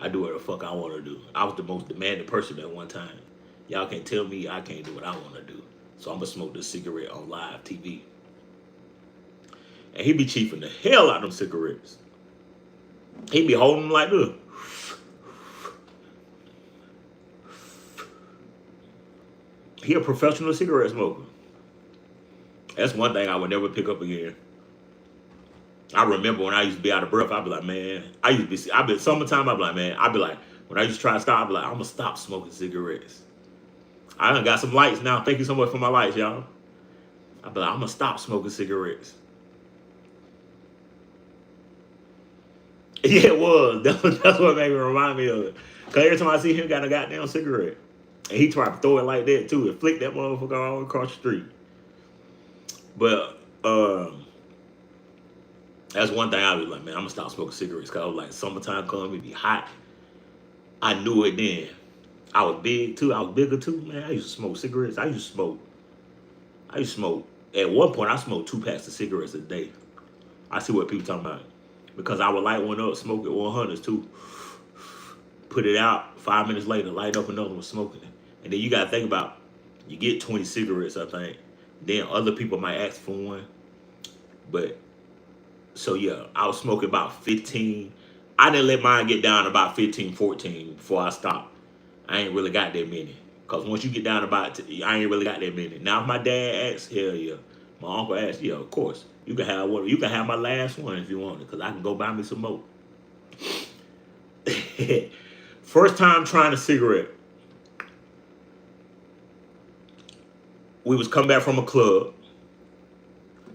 A: I do what the fuck I want to do. I was the most demanding person at one time. Y'all can't tell me I can't do what I want to do. So I'm gonna smoke this cigarette on live TV. And he be chiefing the hell out of them cigarettes. He be holding them like this. He a professional cigarette smoker. That's one thing I would never pick up again. I remember when I used to be out of breath, I'd be like, man, I've been summertime, I'd be like, man, I'd be like, when I used to try to stop, I'd be like, I'm gonna stop smoking cigarettes. I done got some lights now. Thank you so much for my lights, y'all. I'd be like, I'm gonna stop smoking cigarettes. Yeah, it was. That's what made me remind me of it. Cause every time I see him got a goddamn cigarette. And he tried to throw it like that too and flick that motherfucker all across the street. But that's one thing I was like, man, I'm gonna stop smoking cigarettes. Cause I was like, summertime come, it be hot. I knew it then. I was big too. I was bigger too, man. I used to smoke cigarettes. I used to smoke. At one point, I smoked 2 packs of cigarettes a day. I see what people talking about. Because I would light one up, smoke it 100s too. Put it out, 5 minutes later, light up another one, smoking it. And then you gotta think about, you get 20 cigarettes, I think. Then other people might ask for one. But, so yeah, I was smoking about 15. I didn't let mine get down to about 15, 14 before I stopped. I ain't really got that many. Because once you get down about, I ain't really got that many. Now if my dad asks, hell yeah. My uncle asked, yeah, of course. You can have one. You can have my last one if you want it, because I can go buy me some more. First time trying a cigarette. We was coming back from a club.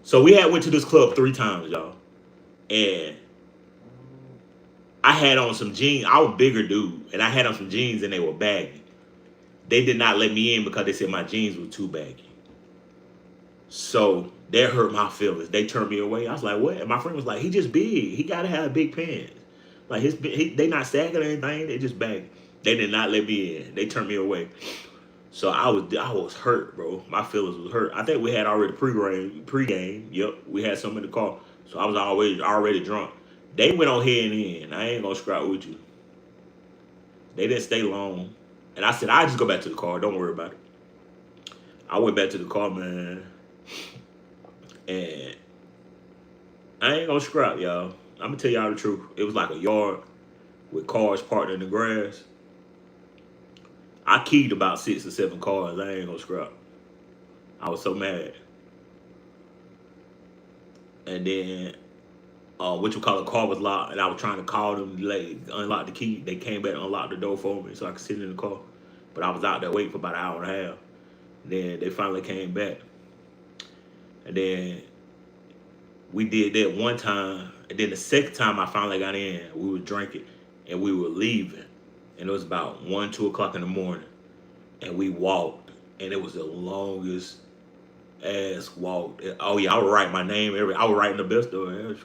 A: So we had went to this club 3 times, y'all. And I had on some jeans. I was a bigger dude. And I had on some jeans and they were baggy. They did not let me in because they said my jeans were too baggy. So that hurt my feelings. They turned me away. I was like, what? And my friend was like, he just big. He got to have big pants. Like, they not sagging or anything. They just baggy. They did not let me in. They turned me away. So I was hurt, bro. My feelings was hurt. I think we had already pregame. Yep, we had some in the car. So I was already drunk. They went on here and in. I ain't gonna scrap with you. They didn't stay long. And I said, I just go back to the car. Don't worry about it. I went back to the car, man. And I ain't gonna scrap, y'all. I'm gonna tell y'all the truth. It was like a yard with cars parked in the grass. I keyed about 6 or 7 cars. I ain't gonna scrap. I was so mad. And then, the car was locked, and I was trying to call them, like, unlock the key. They came back and unlocked the door for me so I could sit in the car. But I was out there waiting for about an hour and a half. Then they finally came back. And then we did that one time. And then the second time I finally got in, we were drinking and we were leaving. And it was about 1, 2 o'clock in the morning. And we walked. And it was the longest ass walk. Oh yeah, I would write my name. I would write in the best of it.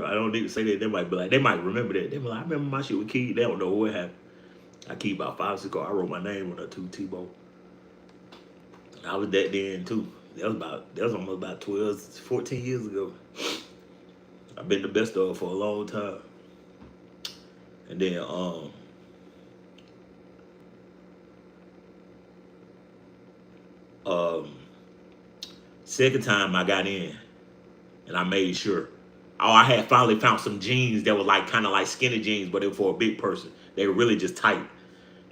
A: I don't need to say that. They might be like, they might remember that. They be like, I remember my shit with Key. They don't know what happened. I keep about 5, 6 cars. I wrote my name on that too, Tebow. I was that then too. That was almost about 12, 14 years ago. I've been the best of it for a long time. And then second time I got in and I made sure. Oh, I had finally found some jeans that were like kind of like skinny jeans, but they were for a big person. They were really just tight.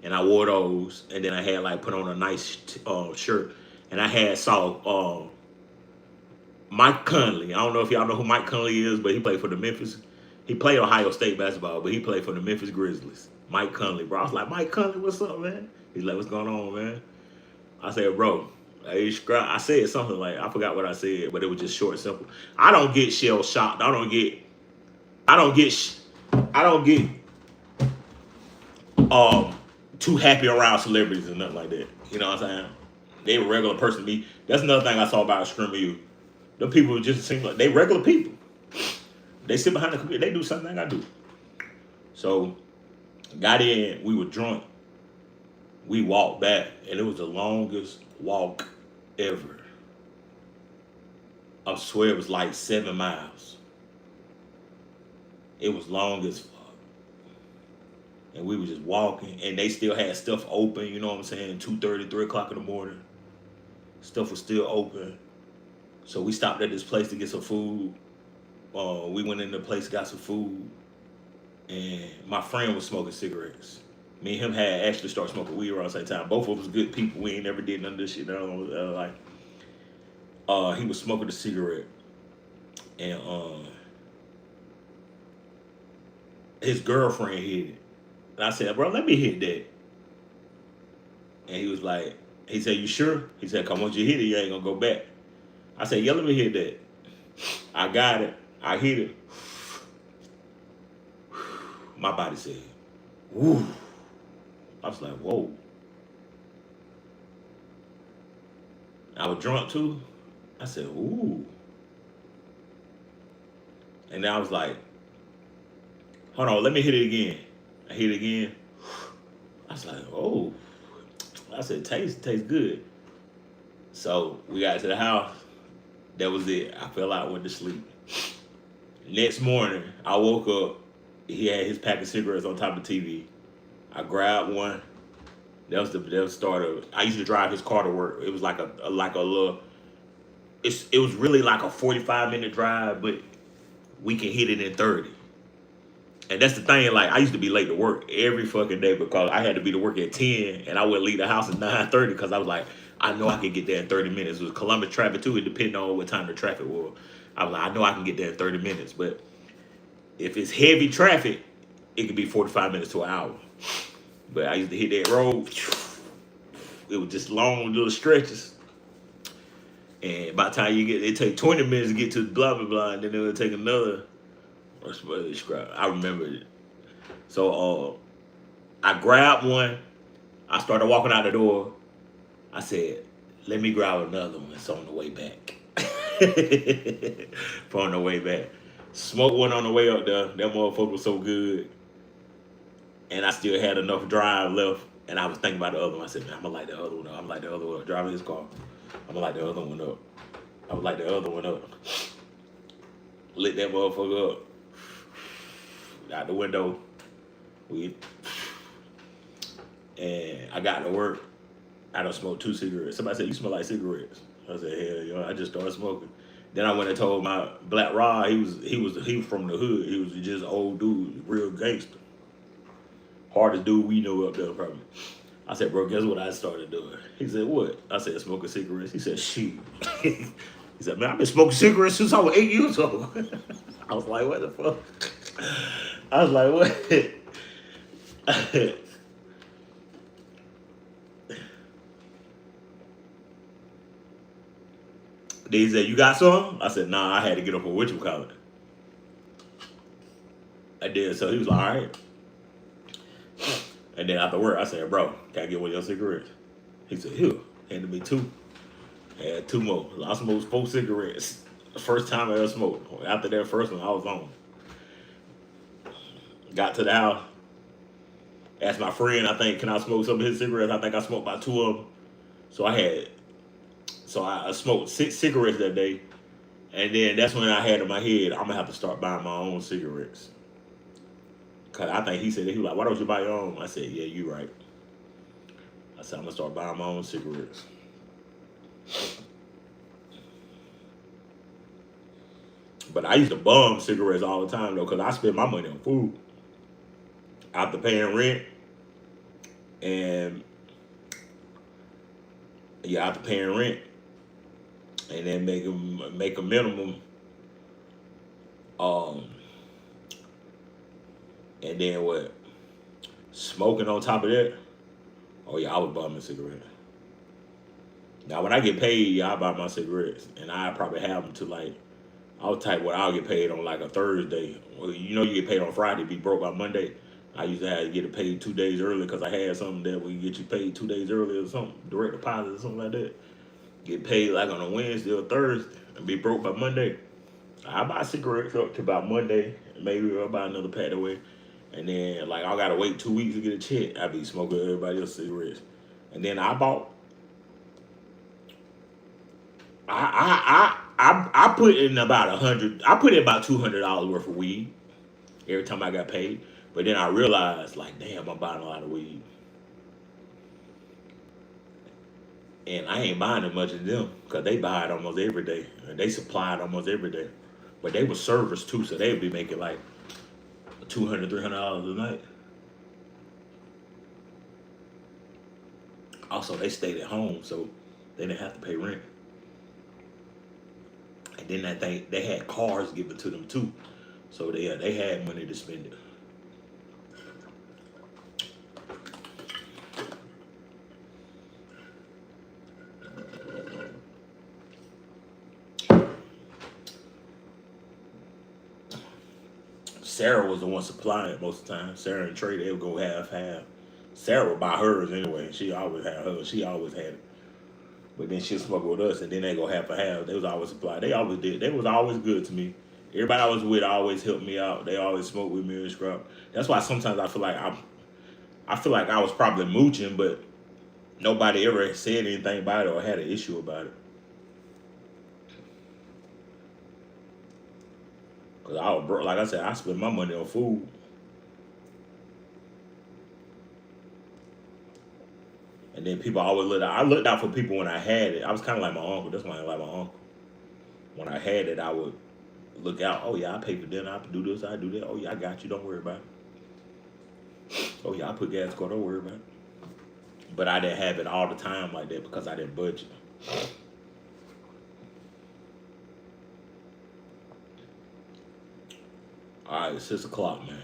A: And I wore those, and then I had like put on a nice shirt. And I saw Mike Conley. I don't know if y'all know who Mike Conley is, but he played for the Memphis. He played Ohio State basketball, but he played for the Memphis Grizzlies. Mike Conley, bro. I was like, Mike Conley, what's up, man? He's like, what's going on, man? I said, bro, I said something like, I forgot what I said, but it was just short and simple. I don't get shell shocked. I don't get too happy around celebrities and nothing like that. You know what I'm saying? They a regular person to me. That's another thing I saw about Screaming You. Them people just seem like they regular people. They sit behind the computer. They do something I do. So, got in. We were drunk. We walked back, and it was the longest walk ever. I swear it was like 7 miles. It was long as fuck. And we were just walking, and they still had stuff open, you know what I'm saying? 2:30, 3 o'clock in the morning. Stuff was still open. So we stopped at this place to get some food. We went in the place, got some food. And my friend was smoking cigarettes. Me and him had actually started smoking weed around the same time. Both of us good people. We ain't never did none of this shit. He was smoking a cigarette. And his girlfriend hit it. And I said, bro, let me hit that. And he was like, he said, you sure? He said, come once you hit it, you ain't gonna go back. I said, yeah, let me hit that. I got it. I hit it. My body said, woo. I was like, whoa. I was drunk too. I said, ooh. And then I was like, hold on, let me hit it again. I hit it again. I was like, oh. I said, tastes good. So we got to the house. That was it. I fell out, went to sleep. Next morning, I woke up. He had his pack of cigarettes on top of the TV. I grabbed one. That was the start of it. I used to drive his car to work. It was like a little. It was really like a 45-minute drive, but we can hit it in 30. And that's the thing. Like, I used to be late to work every fucking day because I had to be to work at 10, and I wouldn't leave the house at 9:30 because I was like, I know I can get there in 30 minutes. It was Columbus traffic too. It depended on what time the traffic was. I was like, I know I can get there in 30 minutes, but if it's heavy traffic, it could be 45 minutes to an hour. But I used to hit that road. It was just long little stretches. And by the time you get, it take 20 minutes to get to blah, blah, blah, and then it would take another. I remember it. So I grabbed one. I started walking out the door. I said, let me grab another one. It's on the way back. On the way back. Smoked one on the way up there. That motherfucker was so good. And I still had enough drive left. And I was thinking about the other one. I said, man, I'm going to light the other one up. I'm going to light the other one up. Driving his car. I'm going to light the other one up. I would light the other one up. Lit that motherfucker up. Out the window. And I got to work. I done smoked 2 cigarettes. Somebody said, you smell like cigarettes. I said, hell, yo, I just started smoking. Then I went and told my Black Rod, he was from the hood. He was just an old dude, real gangster. Hardest dude we know up there, probably. I said, bro, guess what I started doing? He said, what? I said, smoking cigarettes. He said, shoot. He said, man, I've been smoking cigarettes since I was 8 years old. I was like, what the fuck? I was like, what? They said, you got some? I said, nah, I had to get up for whatchamacallit. I did, so he was like, all right. And then after work, I said, bro, can I get one of your cigarettes? He said, here. Handed me 2. I had 2 more. I smoked 4 cigarettes. The first time I ever smoked. After that first one, I was on. Got to the house. Asked my friend, I think, can I smoke some of his cigarettes? I think I smoked about 2 of them. So I smoked 6 cigarettes that day. And then that's when I had in my head, I'm going to have to start buying my own cigarettes. Because I think he said, he was like, why don't you buy your own? I said, yeah, you right. I said, I'm going to start buying my own cigarettes. But I used to bum cigarettes all the time, though, because I spend my money on food. After paying rent. And, yeah, after paying rent. And then make a minimum. And then what? Smoking on top of that? Oh yeah, I was bumming cigarettes. Now when I get paid, yeah, I buy my cigarettes. And I probably have them to like, I'll type what I'll get paid on like a Thursday. Well, you know you get paid on Friday, be broke by Monday. I used to have to get it paid 2 days early because I had something that would get you paid 2 days early or something, direct deposit or something like that. Get paid like on a Wednesday or Thursday and be broke by Monday. I buy cigarettes up to about Monday. Maybe I'll buy another pack away. And then like I gotta wait 2 weeks to get a check. I be smoking everybody else's cigarettes. And then I bought I put in about $200 worth of weed every time I got paid. But then I realized like, damn, I'm buying a lot of weed. And I ain't buying as much as them because they buy it almost every day. And they supply it almost every day. But they were servers too, so they'd be making like $200, $300 a night. Also, they stayed at home, so they didn't have to pay rent. And then they had cars given to them too, so they had money to spend it. Sarah was the one supplying it most of the time. Sarah and Trey, they would go half-half. Sarah would buy hers anyway. She always had hers. She always had it. But then she'd smoke with us, and then they go half and half. They was always supplied. They always did. They was always good to me. Everybody I was with always helped me out. They always smoked with me and scrub. That's why sometimes I feel like I was probably mooching, but nobody ever said anything about it or had an issue about it. Cause I was broke. Like I said, I spent my money on food. And then people always looked out. I looked out for people when I had it. I was kind of like my uncle. That's why I like my uncle. When I had it, I would look out. Oh, yeah, I pay for dinner. I do this. I do that. Oh, yeah, I got you. Don't worry about it. Oh, yeah, I put gas in the car. Don't worry about it. but I didn't have it all the time like that because I didn't budget. All right, it's 6 o'clock, man.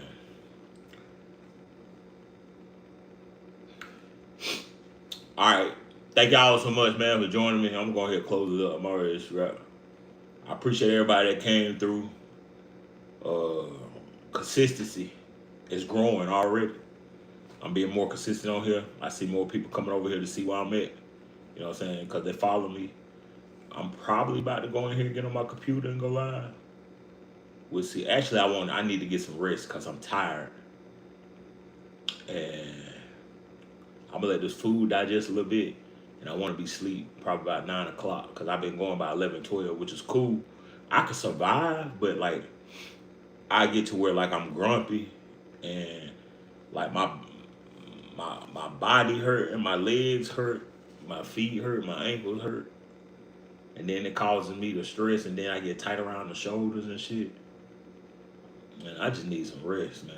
A: All right, thank y'all so much, man, for joining me. I'm going to close it up. I'm already wrapped. I appreciate everybody that came through. Uh, Consistency is growing already. I'm being more consistent on here. I see more people coming over here to see where I'm at. You know what I'm saying? Because they follow me. I'm probably about to go in here, get on my computer, and go live. We'll see. Actually, I need to get some rest because I'm tired, and I'm gonna let this food digest a little bit, and I want to be asleep probably about 9 o'clock because I've been going by 11, 12, which is cool. I can survive, but like I get to where like I'm grumpy, and like my body hurt and my legs hurt, my feet hurt, my ankles hurt, and then it causes me to stress, and then I get tight around the shoulders and shit. Man, I just need some rest, man.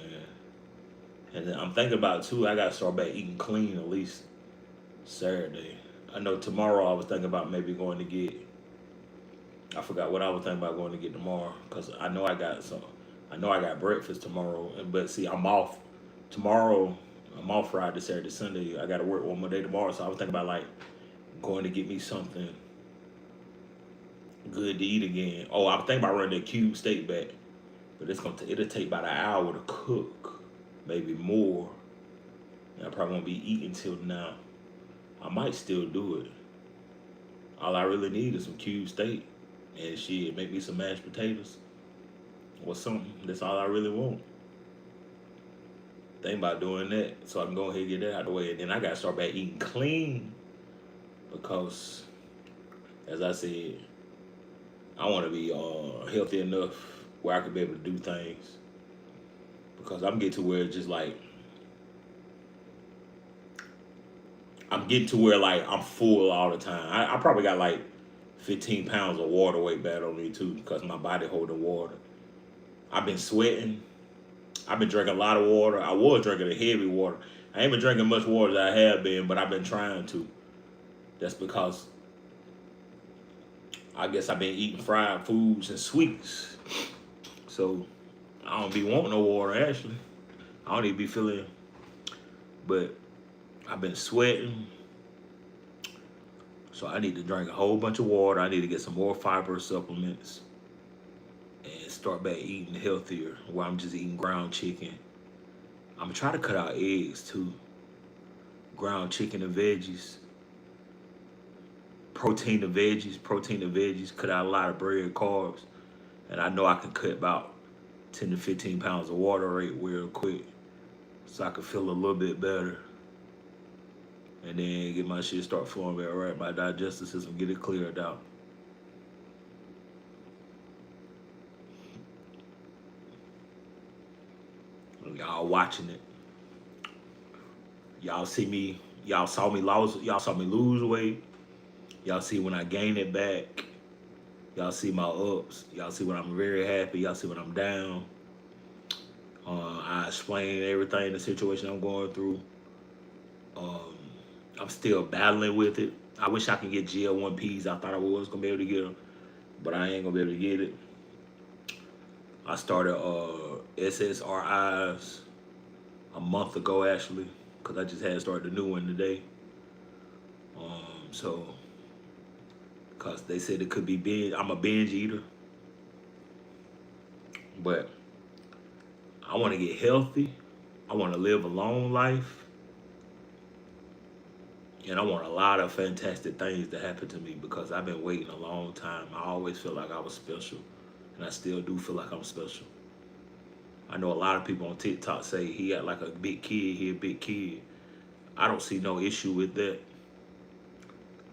A: And then I'm thinking about too. I gotta start back eating clean at least Saturday. I know tomorrow I was thinking about maybe going to get. I forgot what I was thinking about going to get tomorrow because I know I got some. I know I got breakfast tomorrow, but see, I'm off tomorrow. I'm off Friday, Saturday, Sunday. I got to work one more day tomorrow, so I was thinking about like going to get me something good to eat again. Oh, I was thinking about running that cube steak back, but it'll take about an hour to cook, maybe more. And I probably won't be eating till now. I might still do it. All I really need is some cube steak and shit. Make me some mashed potatoes or something. That's all I really want. Think about doing that so I can go ahead and get that out of the way. And then I got to start back eating clean because, as I said, I want to be healthy enough where I could be able to do things. Because I'm getting to where it's just like, I'm getting to where like I'm full all the time. I probably got like 15 pounds of water weight bad on me too because my body holding water. I've been sweating. I've been drinking a lot of water. I was drinking a heavy water. I ain't been drinking much water as I have been, but I've been trying to. That's because I guess I've been eating fried foods and sweets. So I don't be wanting no water actually. I don't even be feeling, but I've been sweating. So I need to drink a whole bunch of water. I need to get some more fiber supplements and start back eating healthier where I'm just eating ground chicken. I'm gonna try to cut out eggs too. Ground chicken and veggies. Protein and veggies, cut out a lot of bread, carbs. And I know I can cut about 10 to 15 pounds of water rate real quick so I can feel a little bit better. And then get my shit start flowing back right, my digestive system, get it cleared out. Y'all watching it. Y'all see me, y'all saw me lose weight. Y'all see when I gain it back. Y'all see my ups. Y'all see when I'm very happy. Y'all see when I'm down. I explain everything, the situation I'm going through. I'm still battling with it. I wish I could get GL1Ps. I thought I was going to be able to get them, but I ain't going to be able to get it. I started SSRIs a month ago, actually, because I just had started a new one today. So, because they said it could be binge. I'm a binge eater. But I want to get healthy. I want to live a long life. And I want a lot of fantastic things to happen to me because I've been waiting a long time. I always feel like I was special. And I still do feel like I'm special. I know a lot of people on TikTok say he act like a big kid, he a big kid. I don't see no issue with that.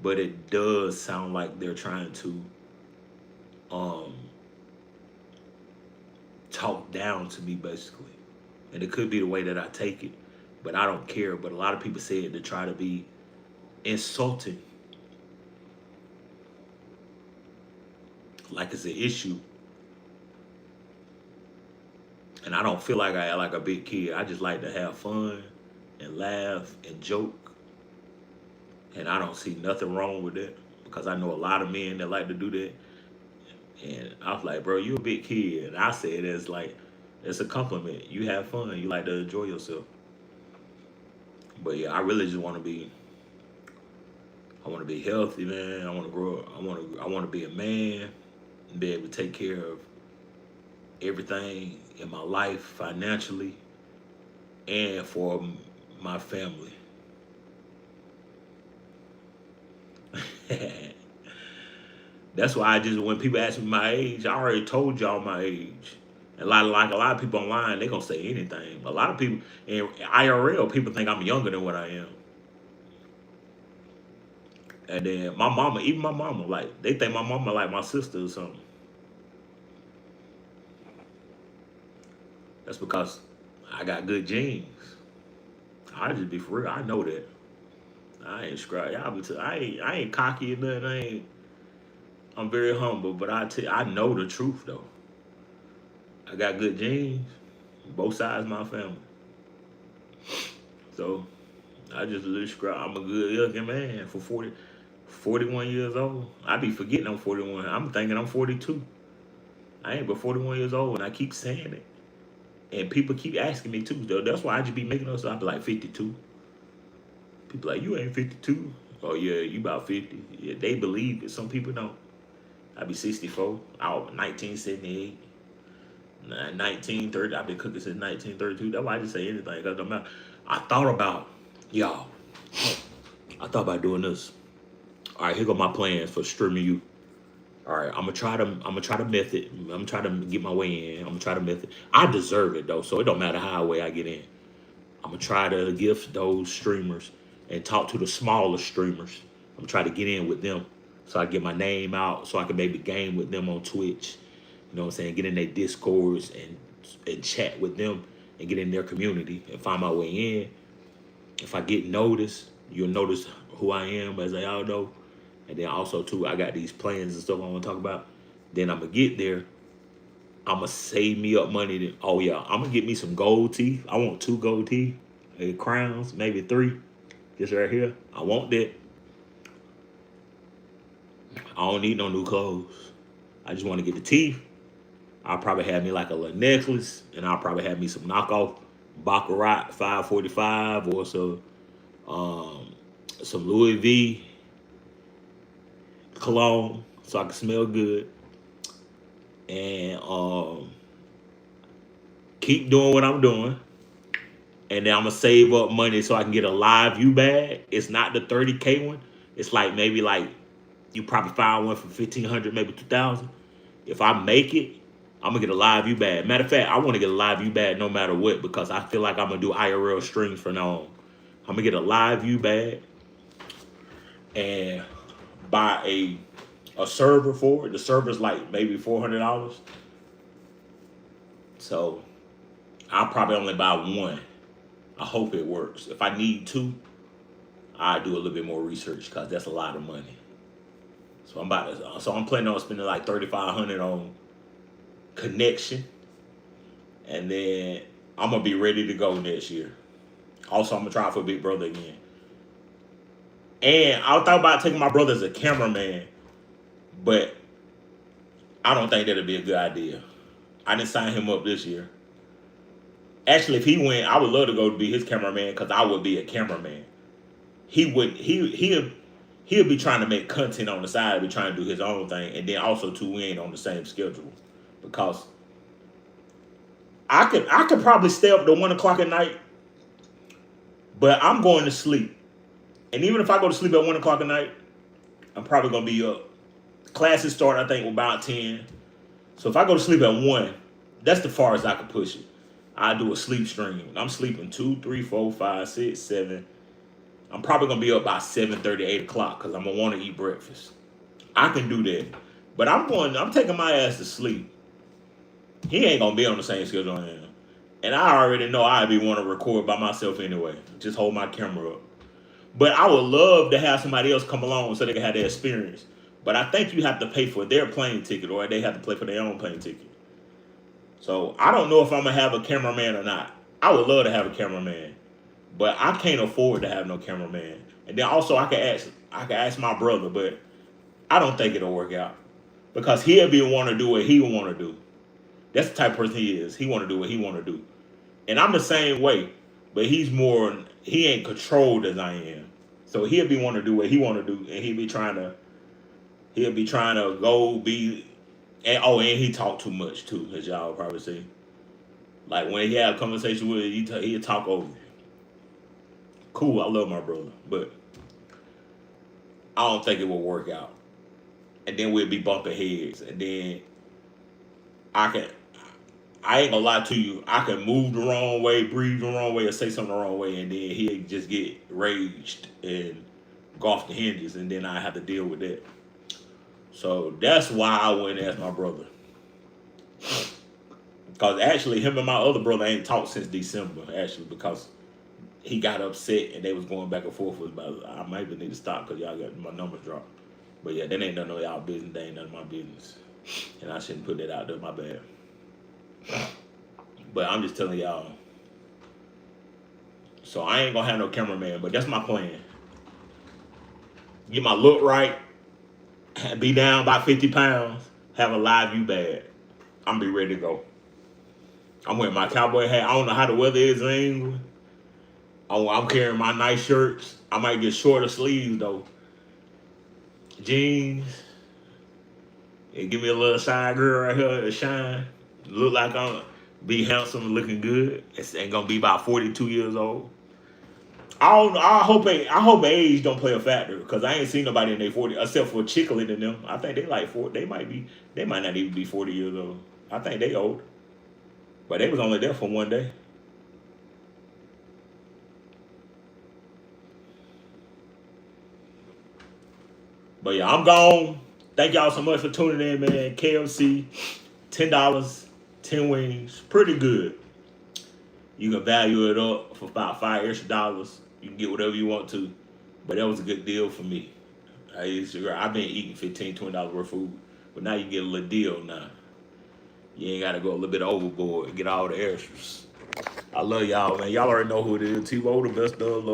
A: But it does sound like they're trying to talk down to me, basically. And it could be the way that I take it, but I don't care. But a lot of people say it to try to be insulting, like it's an issue. And I don't feel like I act like a big kid. I just like to have fun and laugh and joke. And I don't see nothing wrong with that because I know a lot of men that like to do that. And I was like, bro, you a big kid. And I said it's like, it's a compliment. You have fun. You like to enjoy yourself. But yeah, I really just want to be. I want to be healthy, man. I want to grow up. I want to be a man and be able to take care of everything in my life financially and for my family. That's why I just when people ask me my age, I already told y'all my age. And a lot of people online, they gonna say anything. A lot of people in IRL, people think I'm younger than what I am. And then my mama, even my mama, like they think my mama like my sister or something. That's because I got good genes. I just be for real. I know that. I ain't scrap. I ain't cocky or nothing. I'm very humble, but I know the truth though. I got good genes, both sides of my family. So I just little scrap. I'm a good looking man for 41 years old. I be forgetting I'm 41. I'm thinking I'm 42. I ain't but 41 years old, and I keep saying it. And people keep asking me too, though. That's why I just be making up. So I be like 52. People like, you ain't 52. Oh yeah, you about 50. Yeah, they believe it. Some people don't. I be 64. Out 1978. 1930. I've been cooking since 1932. That's why I just say anything. Cause it don't matter. I thought about y'all. I thought about doing this. All right, here go my plans for streaming you. All right, I'm gonna try to method. I'm gonna try to get my way in. I'm gonna try to method. I deserve it though, so it don't matter how way I get in. I'm gonna try to gift those streamers and talk to the smaller streamers. I'm gonna try to get in with them so I get my name out, so I can maybe game with them on Twitch. You know what I'm saying? Get in their discords and chat with them and get in their community and find my way in. If I get noticed, you'll notice who I am, as y'all know. And then also too, I got these plans and stuff I want to talk about. Then I'm gonna get there. I'm gonna save me up money. Oh yeah, I'm gonna get me some gold teeth. I want 2 gold teeth, crowns, maybe 3. This right here. I want that. I don't need no new clothes. I just want to get the teeth. I'll probably have me like a little necklace, and I'll probably have me some knockoff Baccarat 545 or some Louis V cologne so I can smell good, and keep doing what I'm doing. And then I'm gonna save up money so I can get a live view bag. It's not the 30K one. It's like maybe like you probably find one for 1,500, maybe 2,000. If I make it, I'm gonna get a live view bag. Matter of fact, I want to get a live view bag no matter what because I feel like I'm gonna do IRL streams from now on. I'm gonna get a live view bag and buy a server for it. The server's like maybe $400. So I'll probably only buy one. I hope it works. If I need 2, I'll do a little bit more research because that's a lot of money. So I'm planning on spending like $3,500 on connection, and then I'm gonna be ready to go next year. Also, I'm gonna try for Big Brother again. And I thought about taking my brother as a cameraman, but I don't think that'd be a good idea. I didn't sign him up this year. Actually, if he went, I would love to go to be his cameraman because I would be a cameraman. He wouldn't. He'll be trying to make content on the side, be trying to do his own thing, and then also too, we ain't on the same schedule because I could probably stay up to 1 o'clock at night, but I'm going to sleep. And even if I go to sleep at 1 o'clock at night, I'm probably gonna be up. Classes start, I think, about 10. So if I go to sleep at 1, that's the farthest I could push it. I do a sleep stream. I'm sleeping 2, 3, 4, 5, 6, 7. I'm probably gonna be up by 7:30, 8 o'clock because I'm gonna want to eat breakfast. I can do that, but I'm taking my ass to sleep. He ain't gonna be on the same schedule I am, and I already know I'd be want to record by myself anyway. Just hold my camera up. But I would love to have somebody else come along so they can have their experience. But I think you have to pay for their plane ticket or they have to pay for their own plane ticket. So I don't know if I'm gonna have a cameraman or not. I would love to have a cameraman. But I can't afford to have no cameraman. And then also I can ask my brother, but I don't think it'll work out because he'll be want to do what he want to do. That's the type of person he is. He want to do what he want to do, and I'm the same way. But he ain't controlled as I am. So he'll be want to do what he want to do, and he'll be trying to go be. And he talk too much too, as y'all probably see. Like when he have a conversation with you, he'll talk over you. Cool, I love my brother, but I don't think it will work out. And then we'll be bumping heads, and then I can. I ain't gonna lie to you. I can move the wrong way, breathe the wrong way, or say something the wrong way, and then he'll just get raged and go off the hinges, and then I have to deal with that. So that's why I went and asked my brother. Because actually, him and my other brother ain't talked since December, actually, because he got upset and they was going back and forth with about I might even need to stop because y'all got my numbers dropped. But yeah, that ain't none of y'all business. That ain't none of my business. And I shouldn't put that out there, my bad. But I'm just telling y'all. So I ain't gonna have no cameraman, but that's my plan. Get my look right, be down by 50 pounds, have a live view bag. I'm be ready to go. I'm wearing my cowboy hat. I don't know how the weather is in England. I'm carrying my nice shirts. I might get shorter sleeves though. Jeans. And give me a little side girl right here to shine. Look like I'm be handsome and looking good. It's ain't gonna be about 42 years old. I hope age don't play a factor because I ain't seen nobody in their 40 except for Chicklet and them. I think they like 40. They might not even be 40 years old. I think they old. But they was only there for one day. But yeah, I'm gone. Thank y'all so much for tuning in, man. KFC, $10, 10 wings. Pretty good. You can value it up for about $5 extra. You can get whatever you want to. But that was a good deal for me. I've been eating $15, $20 worth of food. But now you get a little deal now. You ain't got to go a little bit overboard and get all the extras. I love y'all, man. Y'all already know who it is. T-Roll, the best of love.